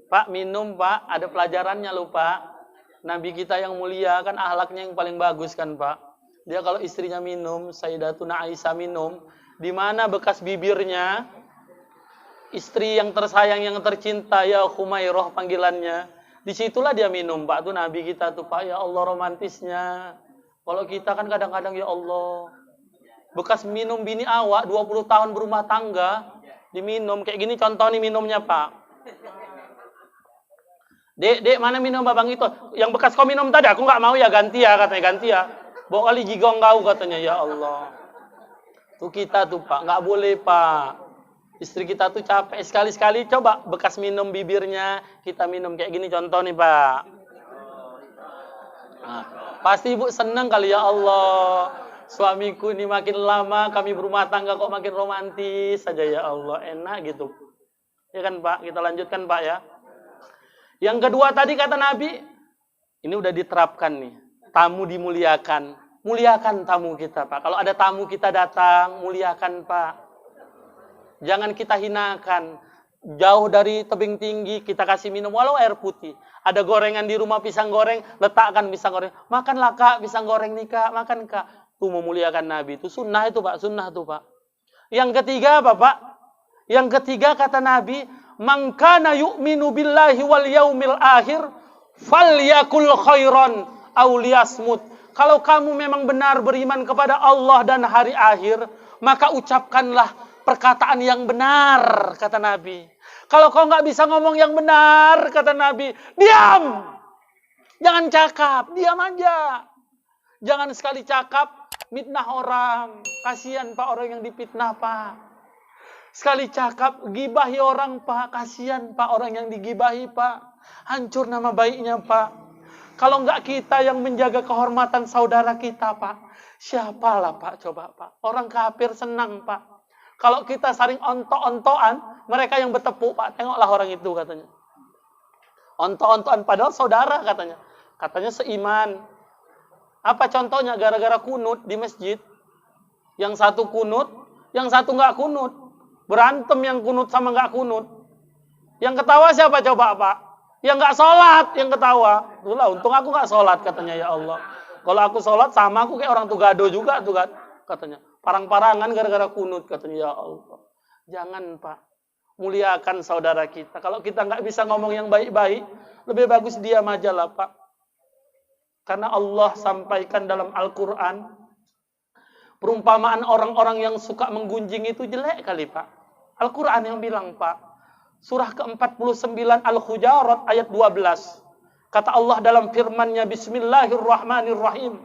Pak, minum Pak, ada pelajarannya loh Pak. Nabi kita yang mulia kan akhlaknya yang paling bagus kan Pak. Dia kalau istrinya minum, Sayyidatuna Aisyah minum, di mana bekas bibirnya, istri yang tersayang, yang tercinta, ya Khumairah panggilannya. Disitulah dia minum Pak, tuh Nabi kita tuh Pak, ya Allah romantisnya. Kalau kita kan kadang-kadang ya Allah, bekas minum bini awak 20 tahun berumah tangga, diminum kayak gini contoh nih minumnya Pak. Dek, mana minum babang itu? Yang bekas kau minum tadi, aku nggak mau ya, ganti ya, katanya ganti ya. Bawa kali jigong kau katanya, ya Allah. Tuh kita tuh Pak, nggak boleh Pak. Istri kita tuh capek sekali-sekali, coba bekas minum bibirnya, kita minum kayak gini contoh nih Pak. Nah, pasti ibu senang kali ya Allah. Suamiku ini makin lama kami berumah tangga kok makin romantis saja ya Allah. Enak gitu. Ya kan Pak, kita lanjutkan Pak ya. Yang kedua tadi kata Nabi, ini udah diterapkan nih. Tamu dimuliakan. Muliakan tamu kita Pak. Kalau ada tamu kita datang, muliakan Pak. Jangan kita hinakan. Jauh dari tebing tinggi kita kasih minum walau air putih. Ada gorengan di rumah pisang goreng, letakkan pisang goreng. Makanlah Kak pisang goreng nih Kak, makan Kak. Itu memuliakan Nabi, itu sunnah itu Pak, sunnah itu Pak. Yang ketiga apa Pak? Yang ketiga kata Nabi, "Man kana yu'minu billahi wal yaumil akhir falyakul khairan aw liyasmut." Kalau kamu memang benar beriman kepada Allah dan hari akhir, maka ucapkanlah perkataan yang benar, kata Nabi. Kalau kau nggak bisa ngomong yang benar, kata Nabi, diam. Jangan cakap, diam aja. Jangan sekali cakap, mitnah orang. Kasihan Pak orang yang dipitnah Pak. Sekali cakap, gibahi orang Pak. Kasihan Pak orang yang digibahi Pak. Hancur nama baiknya Pak. Kalau nggak kita yang menjaga kehormatan saudara kita Pak, siapalah Pak coba Pak. Orang kafir senang Pak. Kalau kita saling onto-ontoan, mereka yang bertepuk, Pak, tengoklah orang itu katanya. Onto-ontoan padahal saudara katanya. Katanya seiman. Apa contohnya? Gara-gara kunut di masjid. Yang satu kunut, yang satu nggak kunut. Berantem yang kunut sama nggak kunut. Yang ketawa siapa coba Pak? Yang nggak sholat, yang ketawa. Itulah, untung aku nggak sholat katanya ya Allah. Kalau aku sholat sama aku kayak orang Tugado juga tuh kan, katanya. Parang-parangan gara-gara kunut katanya ya Allah. Jangan Pak, muliakan saudara kita. Kalau kita nggak bisa ngomong yang baik-baik, lebih bagus diam aja lah Pak. Karena Allah sampaikan dalam Al-Quran, perumpamaan orang-orang yang suka menggunjing itu jelek kali Pak. Al-Quran yang bilang Pak, surah ke-49 Al-Hujarat ayat 12. Kata Allah dalam firman-Nya, Bismillahirrahmanirrahim.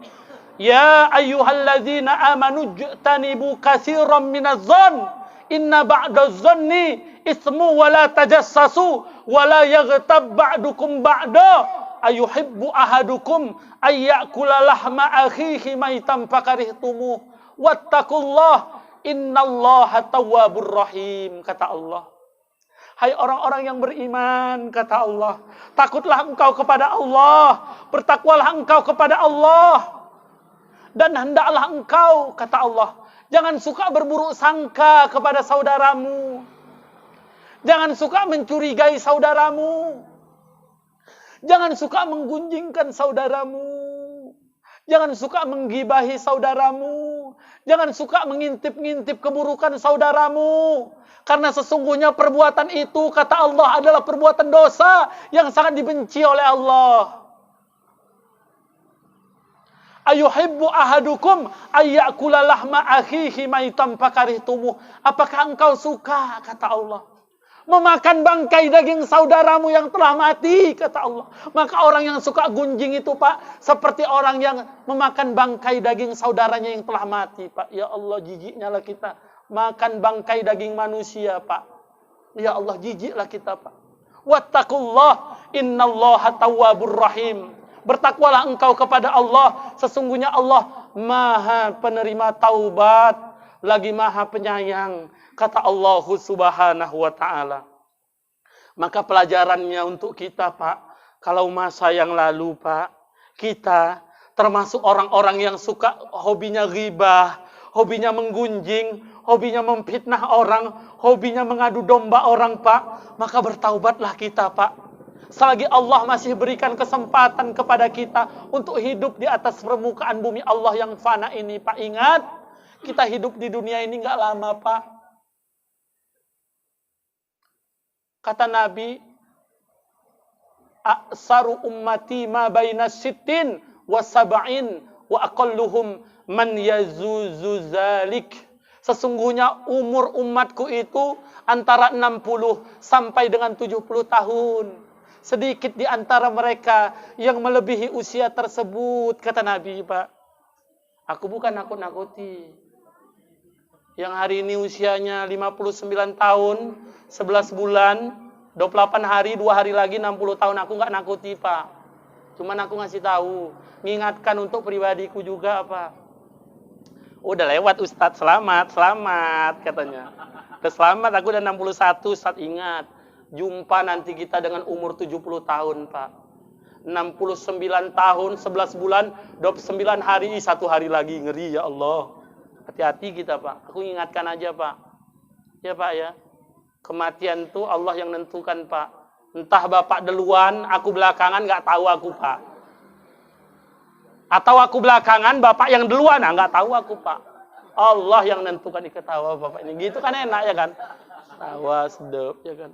Ya ayyuhalladzina amanu jtanibu katsiran minadh-dhann inna ba'dadh-dhanni ismu wa la tajassasu wa la yaghtab ba'dukum ba'da ayuhibbu ahadukum ayyakula lahma akhihi maitan fakarihtumuh wattaqullah innallaha tawwabur rahim, kata Allah. Hai orang-orang yang beriman, kata Allah, takutlah engkau kepada Allah, bertakwalah engkau kepada Allah. Dan hendaklah engkau, kata Allah, jangan suka berburuk sangka kepada saudaramu. Jangan suka mencurigai saudaramu. Jangan suka menggunjingkan saudaramu. Jangan suka menggibahi saudaramu. Jangan suka mengintip-ngintip keburukan saudaramu. Karena sesungguhnya perbuatan itu, kata Allah, adalah perbuatan dosa yang sangat dibenci oleh Allah. Ayuhibbu ahadukum ayyakula lahma akhihi maitan fakarihtumuh. Apakah engkau suka, kata Allah, memakan bangkai daging saudaramu yang telah mati, kata Allah. Maka orang yang suka gunjing itu Pak, seperti orang yang memakan bangkai daging saudaranya yang telah mati Pak. Ya Allah, jijiknya lah kita makan bangkai daging manusia Pak. Ya Allah, jijiklah kita Pak. Wattaqullah innallaha tawwabur rahim. Bertakwalah engkau kepada Allah, sesungguhnya Allah Maha penerima taubat, lagi Maha penyayang, kata Allah Subhanahu wa taala. Maka pelajarannya untuk kita, Pak, kalau masa yang lalu, Pak, kita termasuk orang-orang yang suka hobinya ghibah, hobinya menggunjing, hobinya memfitnah orang, hobinya mengadu domba orang, Pak, maka bertaubatlah kita, Pak. Selagi Allah masih berikan kesempatan kepada kita untuk hidup di atas permukaan bumi Allah yang fana ini, Pak. Ingat, kita hidup di dunia ini nggak lama, Pak. Kata Nabi, "Aksaru ummati ma baina sittin wa sab'in wa aqalluhum man yazuzu zalik." Sesungguhnya umur umatku itu antara 60 sampai dengan 70 tahun. Sedikit di antara mereka yang melebihi usia tersebut, kata Nabi, Pak. Aku bukan nakut-nakuti. Yang hari ini usianya 59 tahun, 11 bulan, 28 hari, 2 hari lagi 60 tahun. Aku nggak nakuti, Pak. Cuman aku ngasih tahu, mengingatkan untuk pribadiku juga, Pak. Udah lewat Ustadz, selamat katanya. Udah selamat, aku udah 61, Ustadz, ingat. Jumpa nanti kita dengan umur 70 tahun, Pak. 69 tahun, 11 bulan, 29 hari, 1 hari lagi. Ngeri, ya Allah. Hati-hati kita, Pak. Aku ingatkan aja, Pak. Ya, Pak, ya. Kematian itu Allah yang nentukan, Pak. Entah Bapak duluan, aku belakangan, nggak tahu aku, Pak. Atau aku belakangan, Bapak yang duluan, nggak tahu aku, Pak. Allah yang nentukan, ketawa Bapak ini. Gitu kan enak, ya kan? Tawa, sedap, ya kan?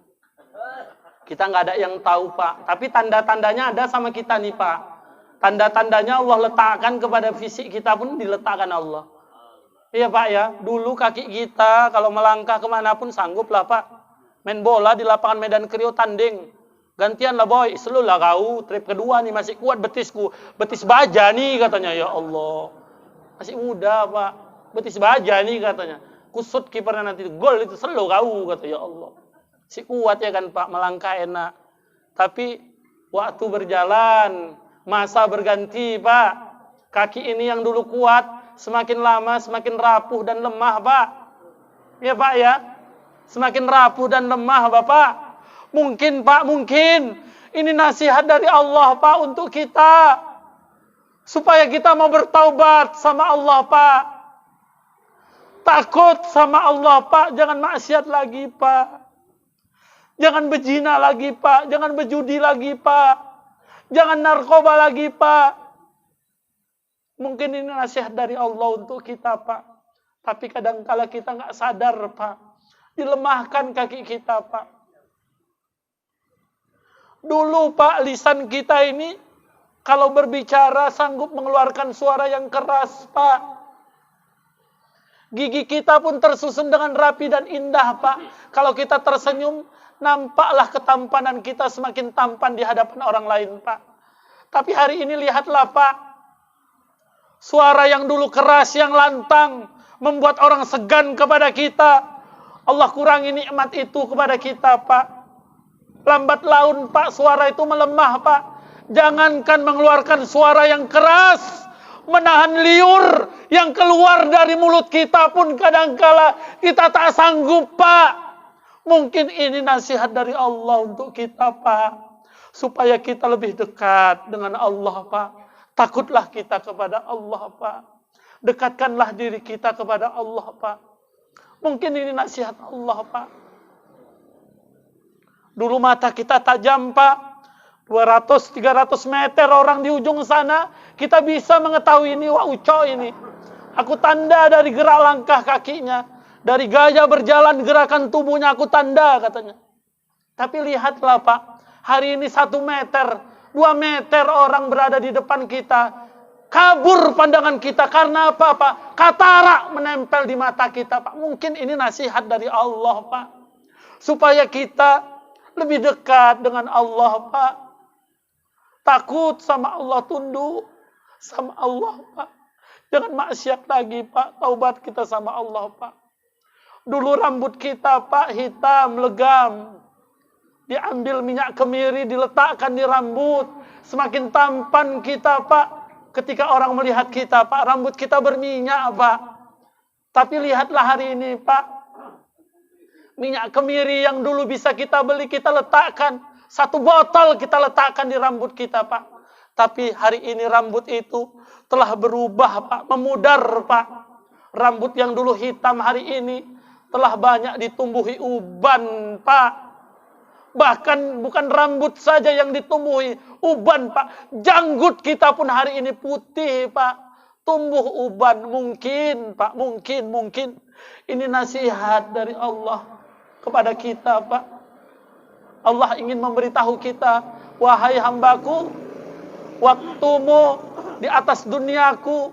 Kita nggak ada yang tahu, Pak. Tapi tanda-tandanya ada sama kita nih, Pak. Tanda-tandanya Allah letakkan kepada fisik kita pun diletakkan Allah. Iya, Pak, ya. Dulu kaki kita kalau melangkah kemanapun sanggup lah, Pak. Main bola di lapangan Medan Krio tanding. Gantian lah, boy. Selalu lah kau. Trip kedua nih masih kuat betisku. Betis baja nih katanya. Ya Allah. Masih muda, Pak. Betis baja nih katanya. Kusut kipernya nanti. Gol itu selalu kau kata. Ya Allah. Si kuat ya kan, Pak, melangkah enak. Tapi waktu berjalan, masa berganti, Pak. Kaki ini yang dulu kuat, semakin lama semakin rapuh dan lemah, Pak. Ya, Pak, ya. Semakin rapuh dan lemah, Bapak. Mungkin, Pak, mungkin ini nasihat dari Allah, Pak, untuk kita. Supaya kita mau bertaubat sama Allah, Pak. Takut sama Allah, Pak. Jangan maksiat lagi, Pak. Jangan berzina lagi, Pak. Jangan berjudi lagi, Pak. Jangan narkoba lagi, Pak. Mungkin ini nasihat dari Allah untuk kita, Pak. Tapi kadangkala kita nggak sadar, Pak. Dilemahkan kaki kita, Pak. Dulu, Pak, lisan kita ini kalau berbicara sanggup mengeluarkan suara yang keras, Pak. Gigi kita pun tersusun dengan rapi dan indah, Pak. Kalau kita tersenyum, nampaklah ketampanan kita semakin tampan di hadapan orang lain, Pak. Tapi hari ini lihatlah, Pak. Suara yang dulu keras, yang lantang, membuat orang segan kepada kita. Allah kurangi nikmat itu kepada kita, Pak. Lambat laun, Pak, suara itu melemah, Pak. Jangankan mengeluarkan suara yang keras, menahan liur yang keluar dari mulut kita pun kadangkala kita tak sanggup, Pak. Mungkin ini nasihat dari Allah untuk kita, Pak. Supaya kita lebih dekat dengan Allah, Pak. Takutlah kita kepada Allah, Pak. Dekatkanlah diri kita kepada Allah, Pak. Mungkin ini nasihat Allah, Pak. Dulu mata kita tajam, Pak. 200-300 meter orang di ujung sana, kita bisa mengetahui ini, wah uco ini. Aku tanda dari gerak langkah kakinya. Dari gaya berjalan gerakan tubuhnya aku tanda katanya. Tapi lihatlah, Pak. Hari ini 1 meter, 2 meter orang berada di depan kita. Kabur pandangan kita. Karena apa, Pak? Katarak menempel di mata kita, Pak. Mungkin ini nasihat dari Allah, Pak. Supaya kita lebih dekat dengan Allah, Pak. Takut sama Allah, tunduk sama Allah, Pak. Jangan maksiat lagi, Pak. Taubat kita sama Allah, Pak. Dulu rambut kita, Pak, hitam, legam. Diambil minyak kemiri, diletakkan di rambut. Semakin tampan kita, Pak. Ketika orang melihat kita, Pak, rambut kita berminyak, Pak. Tapi lihatlah hari ini, Pak. Minyak kemiri yang dulu bisa kita beli, kita letakkan. 1 botol kita letakkan di rambut kita, Pak. Tapi hari ini rambut itu telah berubah, Pak. Memudar, Pak. Rambut yang dulu hitam hari ini telah banyak ditumbuhi uban, Pak. Bahkan bukan rambut saja yang ditumbuhi, uban, Pak. Janggut kita pun hari ini putih, Pak. Tumbuh uban. Mungkin, Pak. Mungkin. Ini nasihat dari Allah kepada kita, Pak. Allah ingin memberitahu kita, wahai hambaku, waktumu di atas duniaku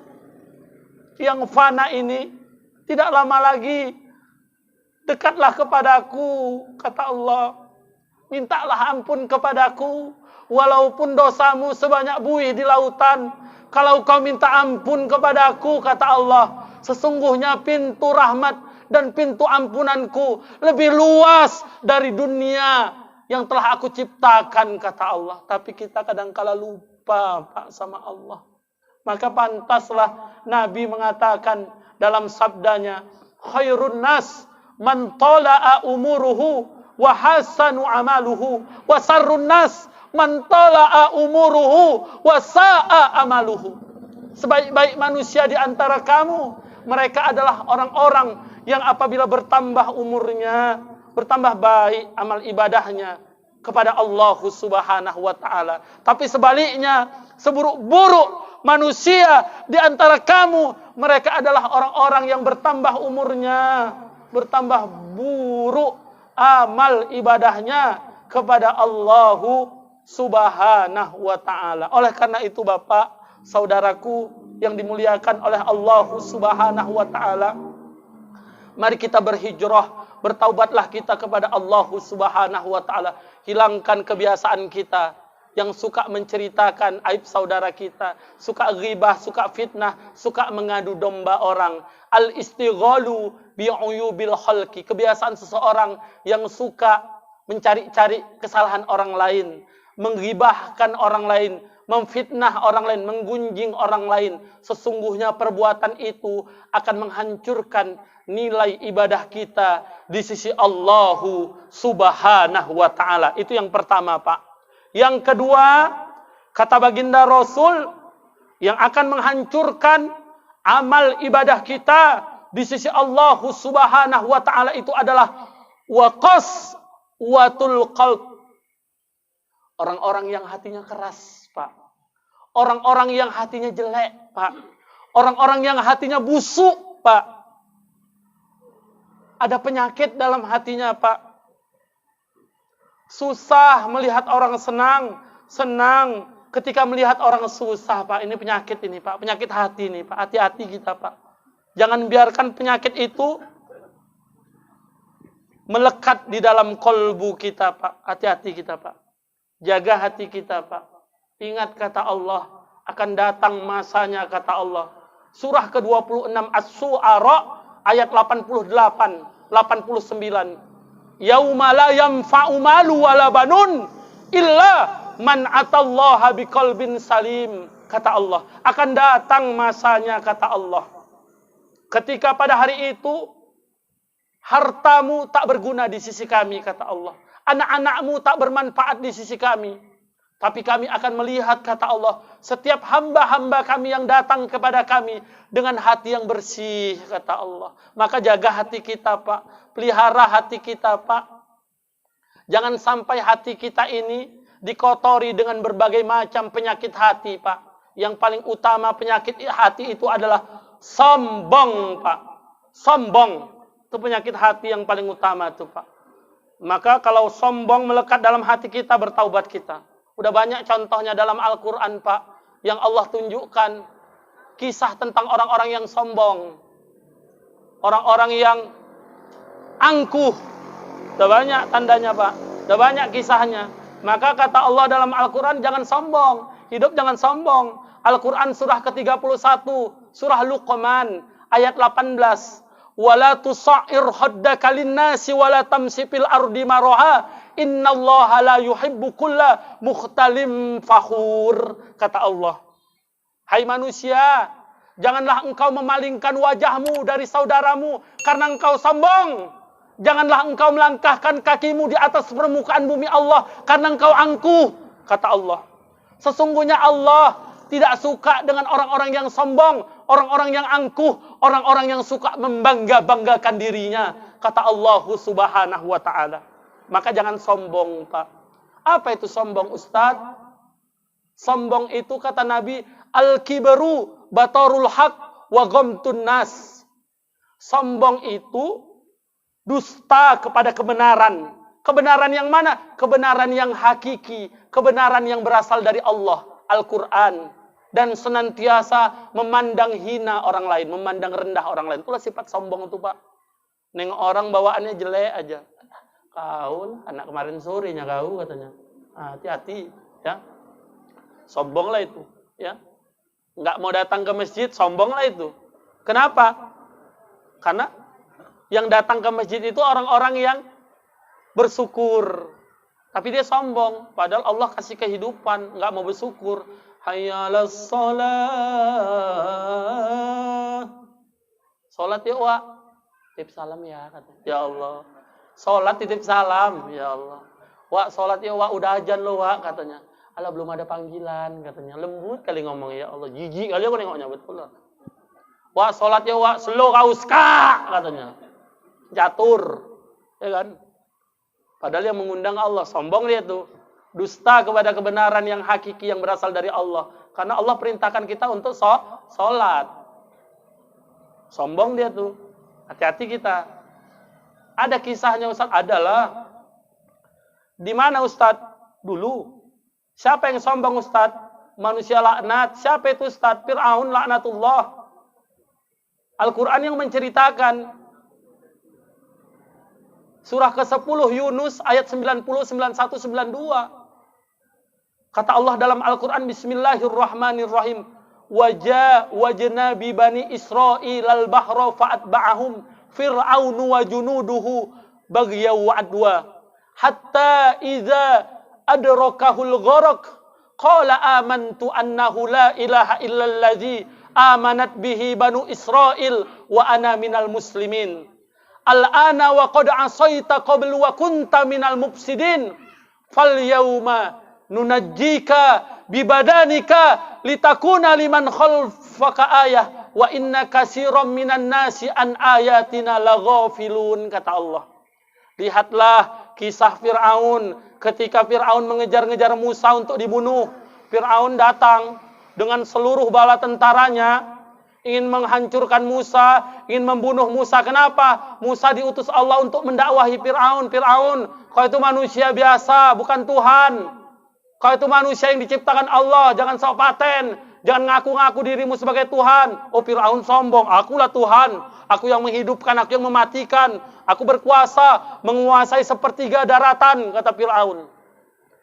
yang fana ini tidak lama lagi. Dekatlah kepadaku, kata Allah. Mintalah ampun kepadaku, walaupun dosamu sebanyak buih di lautan. Kalau kau minta ampun kepadaku, kata Allah, sesungguhnya pintu rahmat dan pintu ampunanku lebih luas dari dunia yang telah aku ciptakan, kata Allah. Tapi kita kadangkala lupa, Pak, sama Allah. Maka pantaslah Nabi mengatakan dalam sabdanya, khairun nas man tala'a umuruhu wa hasanu amaluhu wa sarrun nas man tala'a umuruhu wa sa'a amaluhu. Sebaik-baik manusia di antara kamu, mereka adalah orang-orang yang apabila bertambah umurnya, bertambah baik amal ibadahnya kepada Allah Subhanahu wa taala. Tapi sebaliknya, seburuk-buruk manusia di antara kamu, mereka adalah orang-orang yang bertambah umurnya, bertambah buruk amal ibadahnya kepada Allah Subhanahu wa taala. Oleh karena itu, Bapak, saudaraku yang dimuliakan oleh Allah Subhanahu wa taala, mari kita berhijrah, bertaubatlah kita kepada Allah Subhanahu wa taala. Hilangkan kebiasaan kita yang suka menceritakan aib saudara kita, suka ghibah, suka fitnah, suka mengadu domba orang. Al-istighalu bi'uyubil khalqi, kebiasaan seseorang yang suka mencari-cari kesalahan orang lain, menghibahkan orang lain, memfitnah orang lain, menggunjing orang lain. Sesungguhnya perbuatan itu akan menghancurkan nilai ibadah kita di sisi Allah Subhanahu wa taala. Itu yang pertama, Pak. Yang kedua, kata baginda Rasul, yang akan menghancurkan amal ibadah kita di sisi Allah Subhanahu wa taala itu adalah waqaswatul qalb. Orang-orang yang hatinya keras, Pak. Orang-orang yang hatinya jelek, Pak. Orang-orang yang hatinya busuk, Pak. Ada penyakit dalam hatinya, Pak. Susah melihat orang senang ketika melihat orang susah, Pak. Ini penyakit ini, Pak. Penyakit hati ini, Pak. Hati-hati kita, Pak. Jangan biarkan penyakit itu melekat di dalam kolbu kita, Pak. Hati-hati kita, Pak. Jaga hati kita, Pak. Ingat kata Allah, akan datang masanya, kata Allah. Surah ke-26 As-Su'ara ayat 88, 89. Yauma la yanfa'u malu wala banun illa man atallaha biqalbin salim, kata Allah. Akan datang masanya, kata Allah, ketika pada hari itu hartamu tak berguna di sisi kami, kata Allah. Anak-anakmu tak bermanfaat di sisi kami. Tapi kami akan melihat, kata Allah, setiap hamba-hamba kami yang datang kepada kami dengan hati yang bersih, kata Allah. Maka jaga hati kita, Pak. Pelihara hati kita, Pak. Jangan sampai hati kita ini dikotori dengan berbagai macam penyakit hati, Pak. Yang paling utama penyakit hati itu adalah sombong, Pak. Sombong. Itu penyakit hati yang paling utama itu, Pak. Maka kalau sombong melekat dalam hati kita, bertaubat kita. Udah banyak contohnya dalam Al-Quran, Pak, yang Allah tunjukkan kisah tentang orang-orang yang sombong, orang-orang yang angkuh. Udah banyak tandanya, Pak. Udah banyak kisahnya. Maka kata Allah dalam Al-Quran, jangan sombong. Hidup jangan sombong. Al-Quran surah ke-31, surah Luqman, ayat 18. Wala tusa'ir haddaka linnasi wala tamsi fil ardi maraha Innallaha la yuhibbu kulla mukhtalim fakhur. Kata Allah. Hai manusia, janganlah engkau memalingkan wajahmu dari saudaramu karena engkau sombong. Janganlah engkau melangkahkan kakimu di atas permukaan bumi Allah karena engkau angkuh. Kata Allah. Sesungguhnya Allah tidak suka dengan orang-orang yang sombong, orang-orang yang angkuh, orang-orang yang suka membangga-banggakan dirinya. Kata Allah Subhanahu wa ta'ala. Maka jangan sombong, Pak. Apa itu sombong, Ustadz? Sombong itu kata Nabi, al-kibru batarul haq wa ghamtun nas. Sombong itu dusta kepada kebenaran. Kebenaran yang mana? Kebenaran yang hakiki, kebenaran yang berasal dari Allah, Al-Quran. Dan senantiasa memandang hina orang lain, memandang rendah orang lain. Itulah sifat sombong itu, Pak. Neng orang bawaannya jelek aja. Kau, anak kemarin sorenya kau katanya. Hati-hati, ya. Sombong lah itu, ya. Nggak mau datang ke masjid, sombong lah itu. Kenapa? Karena yang datang ke masjid itu orang-orang yang bersyukur. Tapi dia sombong. Padahal Allah kasih kehidupan, nggak mau bersyukur. Hayya 'alas shalah. Salat ya, Wak. Titip salam ya, katanya. Ya Allah. Salat titip salam, ya Allah. Wak, salat ya, Wak. Udah ajan lo, Wak, katanya. Alah, belum ada panggilan, katanya. Lembut kali ngomong, ya Allah. Jijik kali aku nengoknya, betul lah. Wak, salat ya, Wak. Slow kau ska, katanya. Catur. Ya kan? Padahal yang mengundang Allah. Sombong dia tuh. Dusta kepada kebenaran yang hakiki yang berasal dari Allah. Karena Allah perintahkan kita untuk sholat. Sombong dia tuh. Hati-hati kita. Ada kisahnya, Ustaz? Adalah. Di mana, Ustaz? Dulu. Siapa yang sombong, Ustaz? Manusia laknat. Siapa itu, Ustaz? Fir'aun laknatullah. Al-Quran yang menceritakan. Surah ke-10 Yunus ayat 90, 91, 92. Kata Allah dalam Al-Quran, Bismillahirrahmanirrahim. Wajna bi bani Israil al-bahra fa'atba'ahum fir'aunu wa junuduhu baghyaw wa adwa. Hatta idza adrakahul gharq qala amantu annahu la ilaha illalladzi amanat bihi banu Israil wa ana minal muslimin. Al-ana wa qad asaita qablu wa kunta minal mufsidin. Fal yawma nunajjika bibadanika litakuna liman khalfaka ayah wa inna katsiran minan nasi an ayatina laghafilun. Kata Allah. Lihatlah kisah Fir'aun ketika Fir'aun mengejar-ngejar Musa untuk dibunuh. Fir'aun datang dengan seluruh bala tentaranya ingin menghancurkan Musa, ingin membunuh Musa. Kenapa? Musa diutus Allah untuk mendakwahi Fir'aun. Fir'aun, kau itu manusia biasa, bukan Tuhan. Kau itu manusia yang diciptakan Allah, jangan sok paten. Jangan ngaku-ngaku dirimu sebagai Tuhan. Oh, Fir'aun sombong, akulah Tuhan. Aku yang menghidupkan, aku yang mematikan. Aku berkuasa, menguasai sepertiga daratan, kata Fir'aun.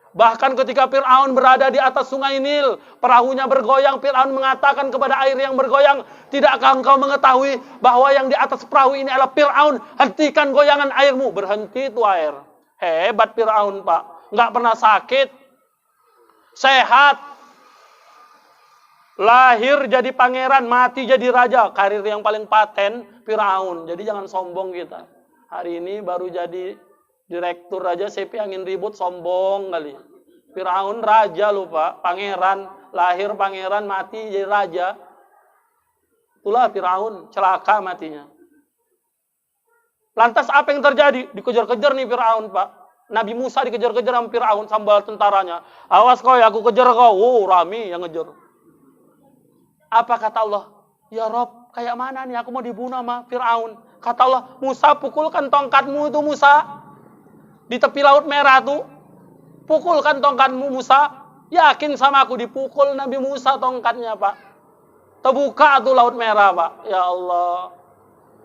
Bahkan ketika Fir'aun berada di atas sungai Nil, perahunya bergoyang, Fir'aun mengatakan kepada air yang bergoyang, tidakkah engkau mengetahui bahwa yang di atas perahu ini adalah Fir'aun? Hentikan goyangan airmu. Berhenti itu air. Hebat Fir'aun, Pak. Nggak pernah sakit. Sehat. Lahir jadi pangeran, mati jadi raja. Karir yang paling paten, Fir'aun. Jadi jangan sombong kita. Hari ini baru jadi direktur aja, CP angin ribut, sombong kali. Fir'aun raja lupa, pangeran, lahir pangeran, mati jadi raja. Itulah Fir'aun, celaka matinya. Lantas apa yang terjadi? Dikejar-kejar nih Fir'aun, Pak. Nabi Musa dikejar-kejar sama Fir'aun, sama tentaranya. Awas kau ya, aku kejar kau. Oh, rame yang ngejar. Apa kata Allah? Ya Rob, kayak mana nih aku mau dibunuh sama Fir'aun? Kata Allah, Musa pukulkan tongkatmu itu Musa. Di tepi Laut Merah tuh, pukulkan tongkatmu Musa. Yakin sama aku, dipukul Nabi Musa tongkatnya, Pak. Terbuka tuh Laut Merah, Pak. Ya Allah.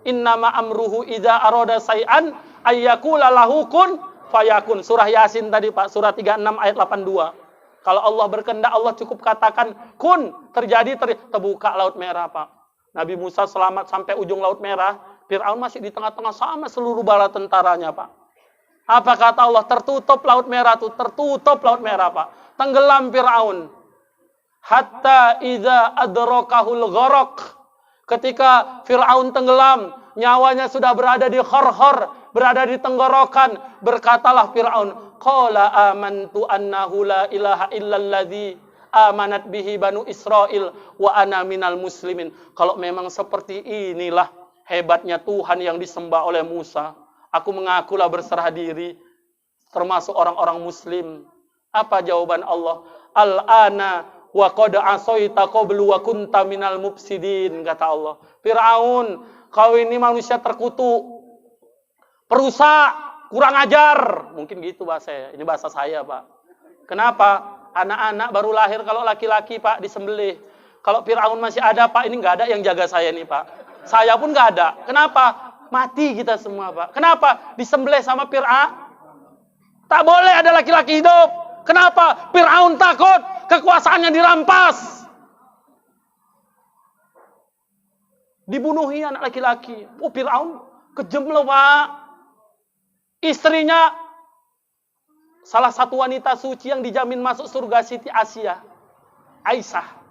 Innama amruhu idza arada say'an ayyakula lahu kun fayakun. Surah Yasin tadi, Pak. Surah 36 ayat 82. Kalau Allah berkehendak, Allah cukup katakan kun, terjadi, terbuka Laut Merah, Pak. Nabi Musa selamat sampai ujung Laut Merah. Fir'aun masih di tengah-tengah sama seluruh bala tentaranya, Pak. Apa kata Allah? Tertutup Laut Merah tuh, tertutup Laut Merah, Pak. Tenggelam Fir'aun. Hatta idza adrakahul gharaq. Ketika Fir'aun tenggelam, nyawanya sudah berada di khor-khor, berada di tenggorokan, berkatalah Fir'aun, qala amantu annahu la ilaha illalladzi amanat bihi banu Israil wa ana minal muslimin. Kalau memang seperti inilah hebatnya Tuhan yang disembah oleh Musa, aku mengakulah berserah diri termasuk orang-orang muslim. Apa jawaban Allah? Al-ana wa qad asaita qablu wa kunta minal mufsidin, kata Allah. Fir'aun, kau ini manusia terkutuk, perusak, kurang ajar. Mungkin gitu bahasa. Ini bahasa saya, Pak. Kenapa? Anak-anak baru lahir kalau laki-laki, Pak, disembelih. Kalau Fir'aun masih ada, Pak, ini nggak ada yang jaga saya nih, Pak. Saya pun nggak ada. Kenapa? Mati kita semua, Pak. Kenapa? Disembelih sama Fir'aun. Tak boleh ada laki-laki hidup. Kenapa? Fir'aun takut kekuasaannya dirampas. Dibunuhi anak laki-laki. Oh, Fir'aun kejam loh, Pak. Istrinya salah satu wanita suci yang dijamin masuk surga, Siti Aisyah.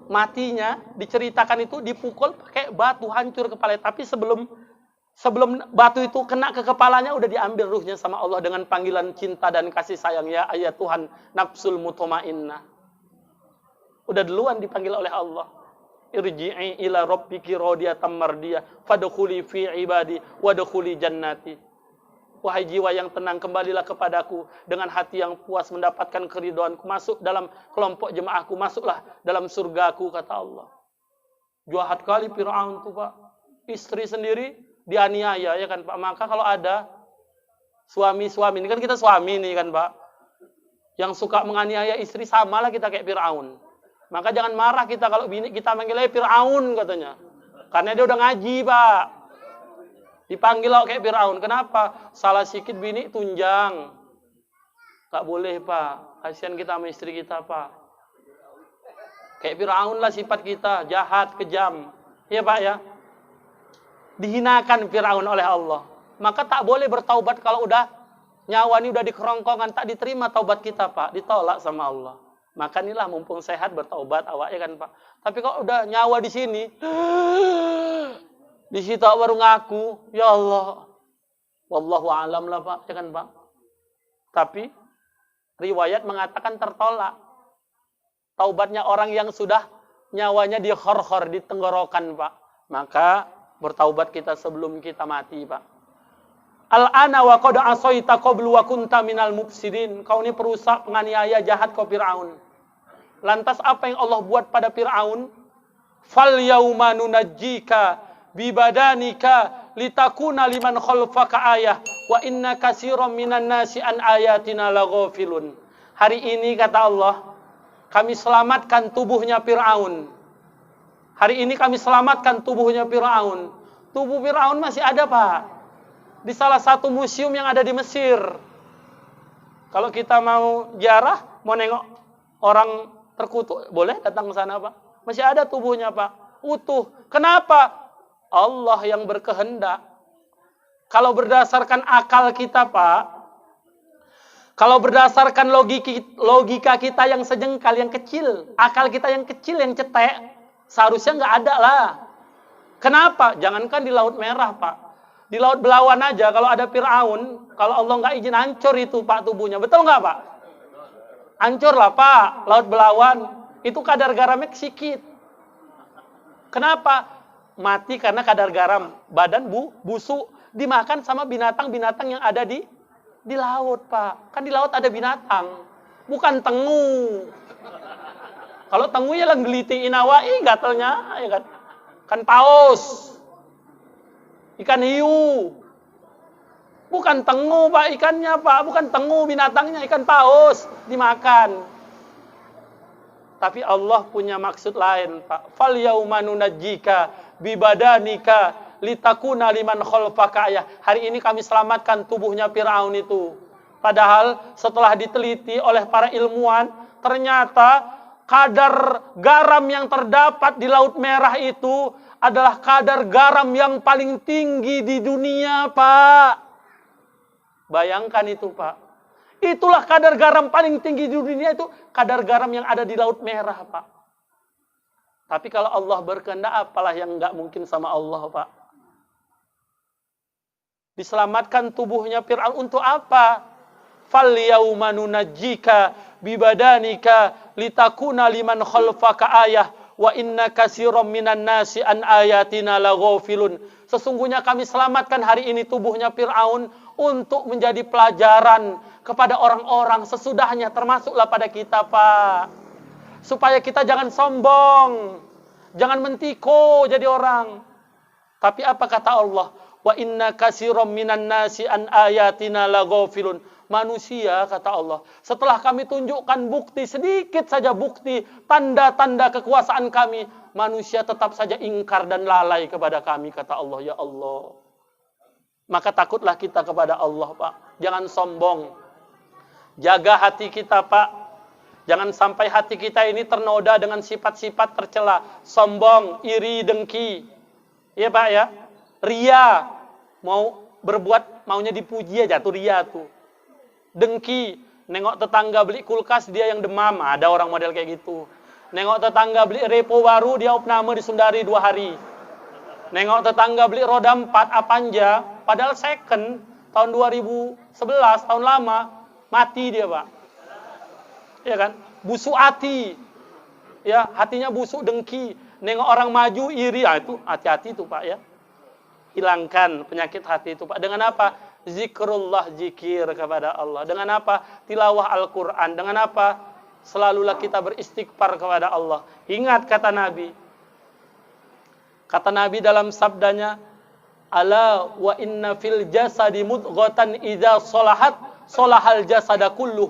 Matinya diceritakan itu dipukul pakai batu, hancur kepala. Tapi sebelum batu itu kena ke kepalanya, udah diambil ruhnya sama Allah dengan panggilan cinta dan kasih sayang. Ya ayat Tuhan nafsul mutmainnah. Udah duluan dipanggil oleh Allah. Irji'i ila rabbiki radiyatan mardiyah fadkhuli fi ibadi wadkhuli jannati. Wahai jiwa yang tenang, kembalilah kepadaku dengan hati yang puas mendapatkan keridhoanku. Masuk dalam kelompok jemaahku, masuklah dalam surgaku, kata Allah. Jahat kali Fir'aun tuh, Pak. Istri sendiri dianiaya, ya kan, Pak. Maka kalau ada suami-suami, ini kan kita suami nih kan, Pak, yang suka menganiaya istri, samalah kita kayak Fir'aun. Maka jangan marah kita kalau bini kita manggilnya Fir'aun, katanya. Karena dia udah ngaji, Pak. Dipanggil kayak Fir'aun. Kenapa? Salah sikit bini tunjang. Gak boleh, Pak. Kasihan kita sama istri kita, Pak. Kayak Fir'aun lah sifat kita. Jahat, kejam. Iya, Pak, ya? Dihinakan Fir'aun oleh Allah. Maka tak boleh bertaubat kalau udah nyawa ini udah dikerongkongan. Tak diterima taubat kita, Pak. Ditolak sama Allah. Maka inilah mumpung sehat bertaubat awak, ya kan, Pak. Tapi kalau udah nyawa di sini, di situ baru ngaku, ya Allah, wallahu alam lah, Pak, ya kan, Pak. Tapi riwayat mengatakan tertolak taubatnya orang yang sudah nyawanya di khor-khor, di tenggorokan, Pak. Maka bertaubat kita sebelum kita mati, Pak. Al-ana wa qad asaita qablu wa kunta minal mufsidin. Kau ini perusak, penganiaya, jahat kau Fir'aun. Lantas apa yang Allah buat pada Fir'aun? Fal yauma nunajjika bibadanika litakuna liman khalfaka ayah wa inna katsiran minan nasi an ayatina laghafilun. Hari ini, kata Allah, kami selamatkan tubuhnya Fir'aun. Hari ini kami selamatkan tubuhnya Fir'aun. Tubuh Fir'aun masih ada, Pak, di salah satu museum yang ada di Mesir. Kalau kita mau ziarah, mau nengok orang terkutuk, boleh datang ke sana, Pak. Masih ada tubuhnya, Pak, utuh. Kenapa? Allah yang berkehendak. Kalau berdasarkan akal kita, Pak, kalau berdasarkan logika kita yang sejengkal, yang kecil, akal kita yang kecil, yang cetek, seharusnya nggak ada lah. Kenapa? Jangankan di Laut Merah, Pak. Di Laut Belawan aja, kalau ada Fir'aun, kalau Allah nggak izin, hancur itu, Pak, tubuhnya. Betul nggak, Pak? Hancur lah, Pak. Laut Belawan itu kadar garamnya sedikit. Kenapa? Mati karena kadar garam. Badan busuk. Dimakan sama binatang-binatang yang ada di laut, Pak. Kan di laut ada binatang. Bukan tengu. Kalau tengu ya lang geliti inawa, gatelnya, ya kan? Kan paus. Ikan hiu. Bukan tengu, Pak, ikannya, Pak. Bukan tengu binatangnya, ikan paus. Dimakan. Tapi Allah punya maksud lain, Pak. Fal yauma nunajjika bibadanika litakuna liman khalfaka ayah. Hari ini kami selamatkan tubuhnya Fir'aun itu. Padahal setelah diteliti oleh para ilmuwan, ternyata kadar garam yang terdapat di Laut Merah itu adalah kadar garam yang paling tinggi di dunia, Pak. Bayangkan itu, Pak. Itulah kadar garam paling tinggi di dunia, itu kadar garam yang ada di Laut Merah, Pak. Tapi kalau Allah berkehendak, apalah yang nggak mungkin sama Allah, Pak. Diselamatkan tubuhnya Fir'aun untuk apa? Fal yauma nunajjika bibadanika litakuna liman khalfaka ayah wa inna katsiran minan nasi an ayatina laghafilun. Sesungguhnya kami selamatkan hari ini tubuhnya Fir'aun untuk menjadi pelajaran kepada orang-orang sesudahnya, termasuklah pada kita, Pak. Supaya kita jangan sombong, jangan mentiko jadi orang. Tapi apa kata Allah? Wa inna katsiran minan nasi an ayatina laghafilun. Manusia, kata Allah, setelah kami tunjukkan bukti, sedikit saja bukti, tanda-tanda kekuasaan kami, manusia tetap saja ingkar dan lalai kepada kami, kata Allah. Ya Allah. Maka takutlah kita kepada Allah, Pak. Jangan sombong. Jaga hati kita, Pak. Jangan sampai hati kita ini ternoda dengan sifat-sifat tercela. Sombong, iri, dengki. Iya, Pak, ya. Ria. Mau berbuat, maunya dipuji aja, tuh ria tuh. Dengki. Nengok tetangga beli kulkas, dia yang demam. Ada orang model kayak gitu. Nengok tetangga beli repo baru, dia opname di Sundari 2 hari. Nengok tetangga beli roda 4 Avanza, padahal second, tahun 2011, tahun lama, mati dia, Pak. Ya kan? Busuk hati. Ya, hatinya busuk, dengki. Nengok orang maju, iri. Itu hati-hati itu, Pak, ya. Hilangkan penyakit hati itu, Pak. Dengan apa? Zikrullah, zikir kepada Allah. Dengan apa? Tilawah Al-Quran. Dengan apa? Selalulah kita beristighfar kepada Allah. Ingat kata Nabi. Kata Nabi dalam sabdanya, ala wa inna fil jasadi mudghatan idza salahat salahal jasada kulluh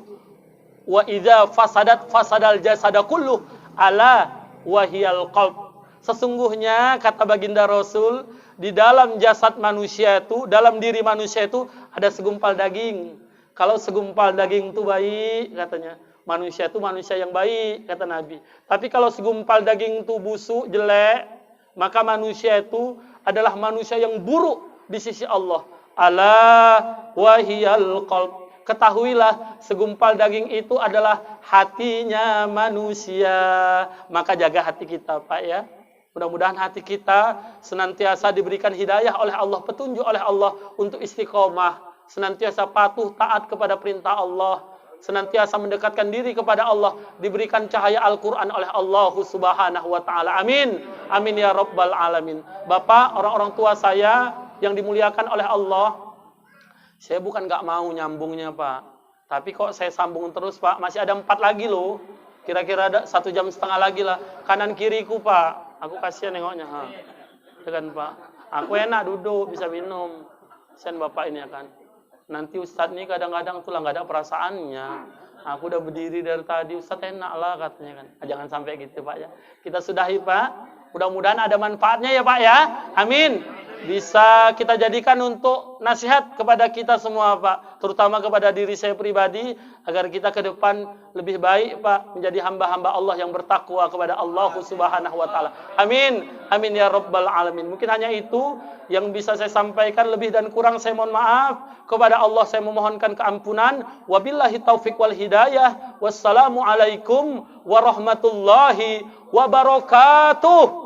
wa idza fasadat fasadal jasada kulluh ala wahiyal qalb. Sesungguhnya kata baginda Rasul, di dalam jasad manusia itu, dalam diri manusia itu ada segumpal daging. Kalau segumpal daging itu baik, katanya, manusia itu manusia yang baik, kata Nabi. Tapi kalau segumpal daging itu busuk, jelek, maka manusia itu adalah manusia yang buruk di sisi Allah. Ala wahiyal qalb. Ketahuilah, segumpal daging itu adalah hatinya manusia. Maka jaga hati kita, Pak, ya. Mudah-mudahan hati kita senantiasa diberikan hidayah oleh Allah, petunjuk oleh Allah untuk istiqomah, senantiasa patuh taat kepada perintah Allah, senantiasa mendekatkan diri kepada Allah, diberikan cahaya Al-Quran oleh Allah Subhanahu wa ta'ala. Amin. Amin ya Rabbal Alamin. Bapak, orang-orang tua saya yang dimuliakan oleh Allah, saya bukan gak mau nyambungnya, Pak. Tapi kok saya sambung terus, Pak. Masih ada 4 lagi loh. Kira-kira ada 1,5 jam lagi lah. Kanan kiriku, Pak. Aku kasihan nengoknya. Ya kan, Pak. Aku enak duduk, bisa minum. Kasihan Bapak ini ya kan. Nanti Ustadz ini kadang-kadang tuh lah gak ada perasaannya. Aku udah berdiri dari tadi, Ustadz enak lah katanya kan. Jangan sampai gitu, Pak, ya. Kita sudahi, Pak. Mudah-mudahan ada manfaatnya ya, Pak, ya. Amin. Bisa kita jadikan untuk nasihat kepada kita semua, Pak. Terutama kepada diri saya pribadi, agar kita ke depan lebih baik, Pak. Menjadi hamba-hamba Allah yang bertakwa kepada Allah Subhanahu wa ta'ala. Amin. Amin ya Rabbal Alamin. Mungkin hanya itu yang bisa saya sampaikan. Lebih dan kurang saya mohon maaf. Kepada Allah saya memohonkan keampunan. Wabillahi taufiq wal hidayah. Wassalamualaikum warahmatullahi wabarakatuh.